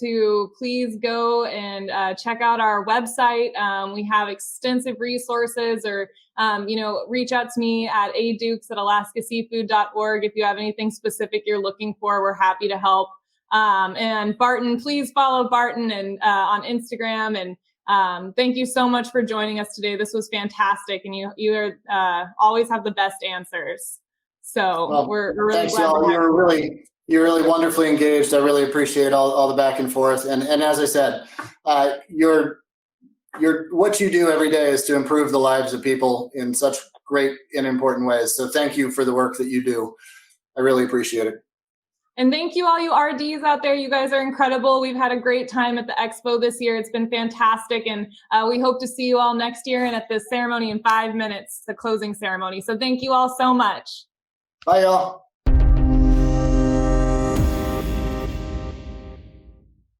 Speaker 1: to please go and check out our website. We have extensive resources, or, you know, reach out to me at adukes@alaskaseafood.org if you have anything specific you're looking for. We're happy to help. And Barton, please follow Barton and on Instagram. And thank you so much for joining us today. This was fantastic, and you always have the best answers. So we're really
Speaker 2: thanks,
Speaker 1: glad.
Speaker 2: y'all. You're really wonderfully engaged. I really appreciate all the back and forth. And as I said, what you do every day is to improve the lives of people in such great and important ways. So thank you for the work that you do. I really appreciate it.
Speaker 1: And thank you, all you RDs out there. You guys are incredible. We've had a great time at the expo this year. It's been fantastic. And we hope to see you all next year and at the ceremony in 5 minutes, the closing ceremony. So thank you all so much.
Speaker 2: Bye, y'all.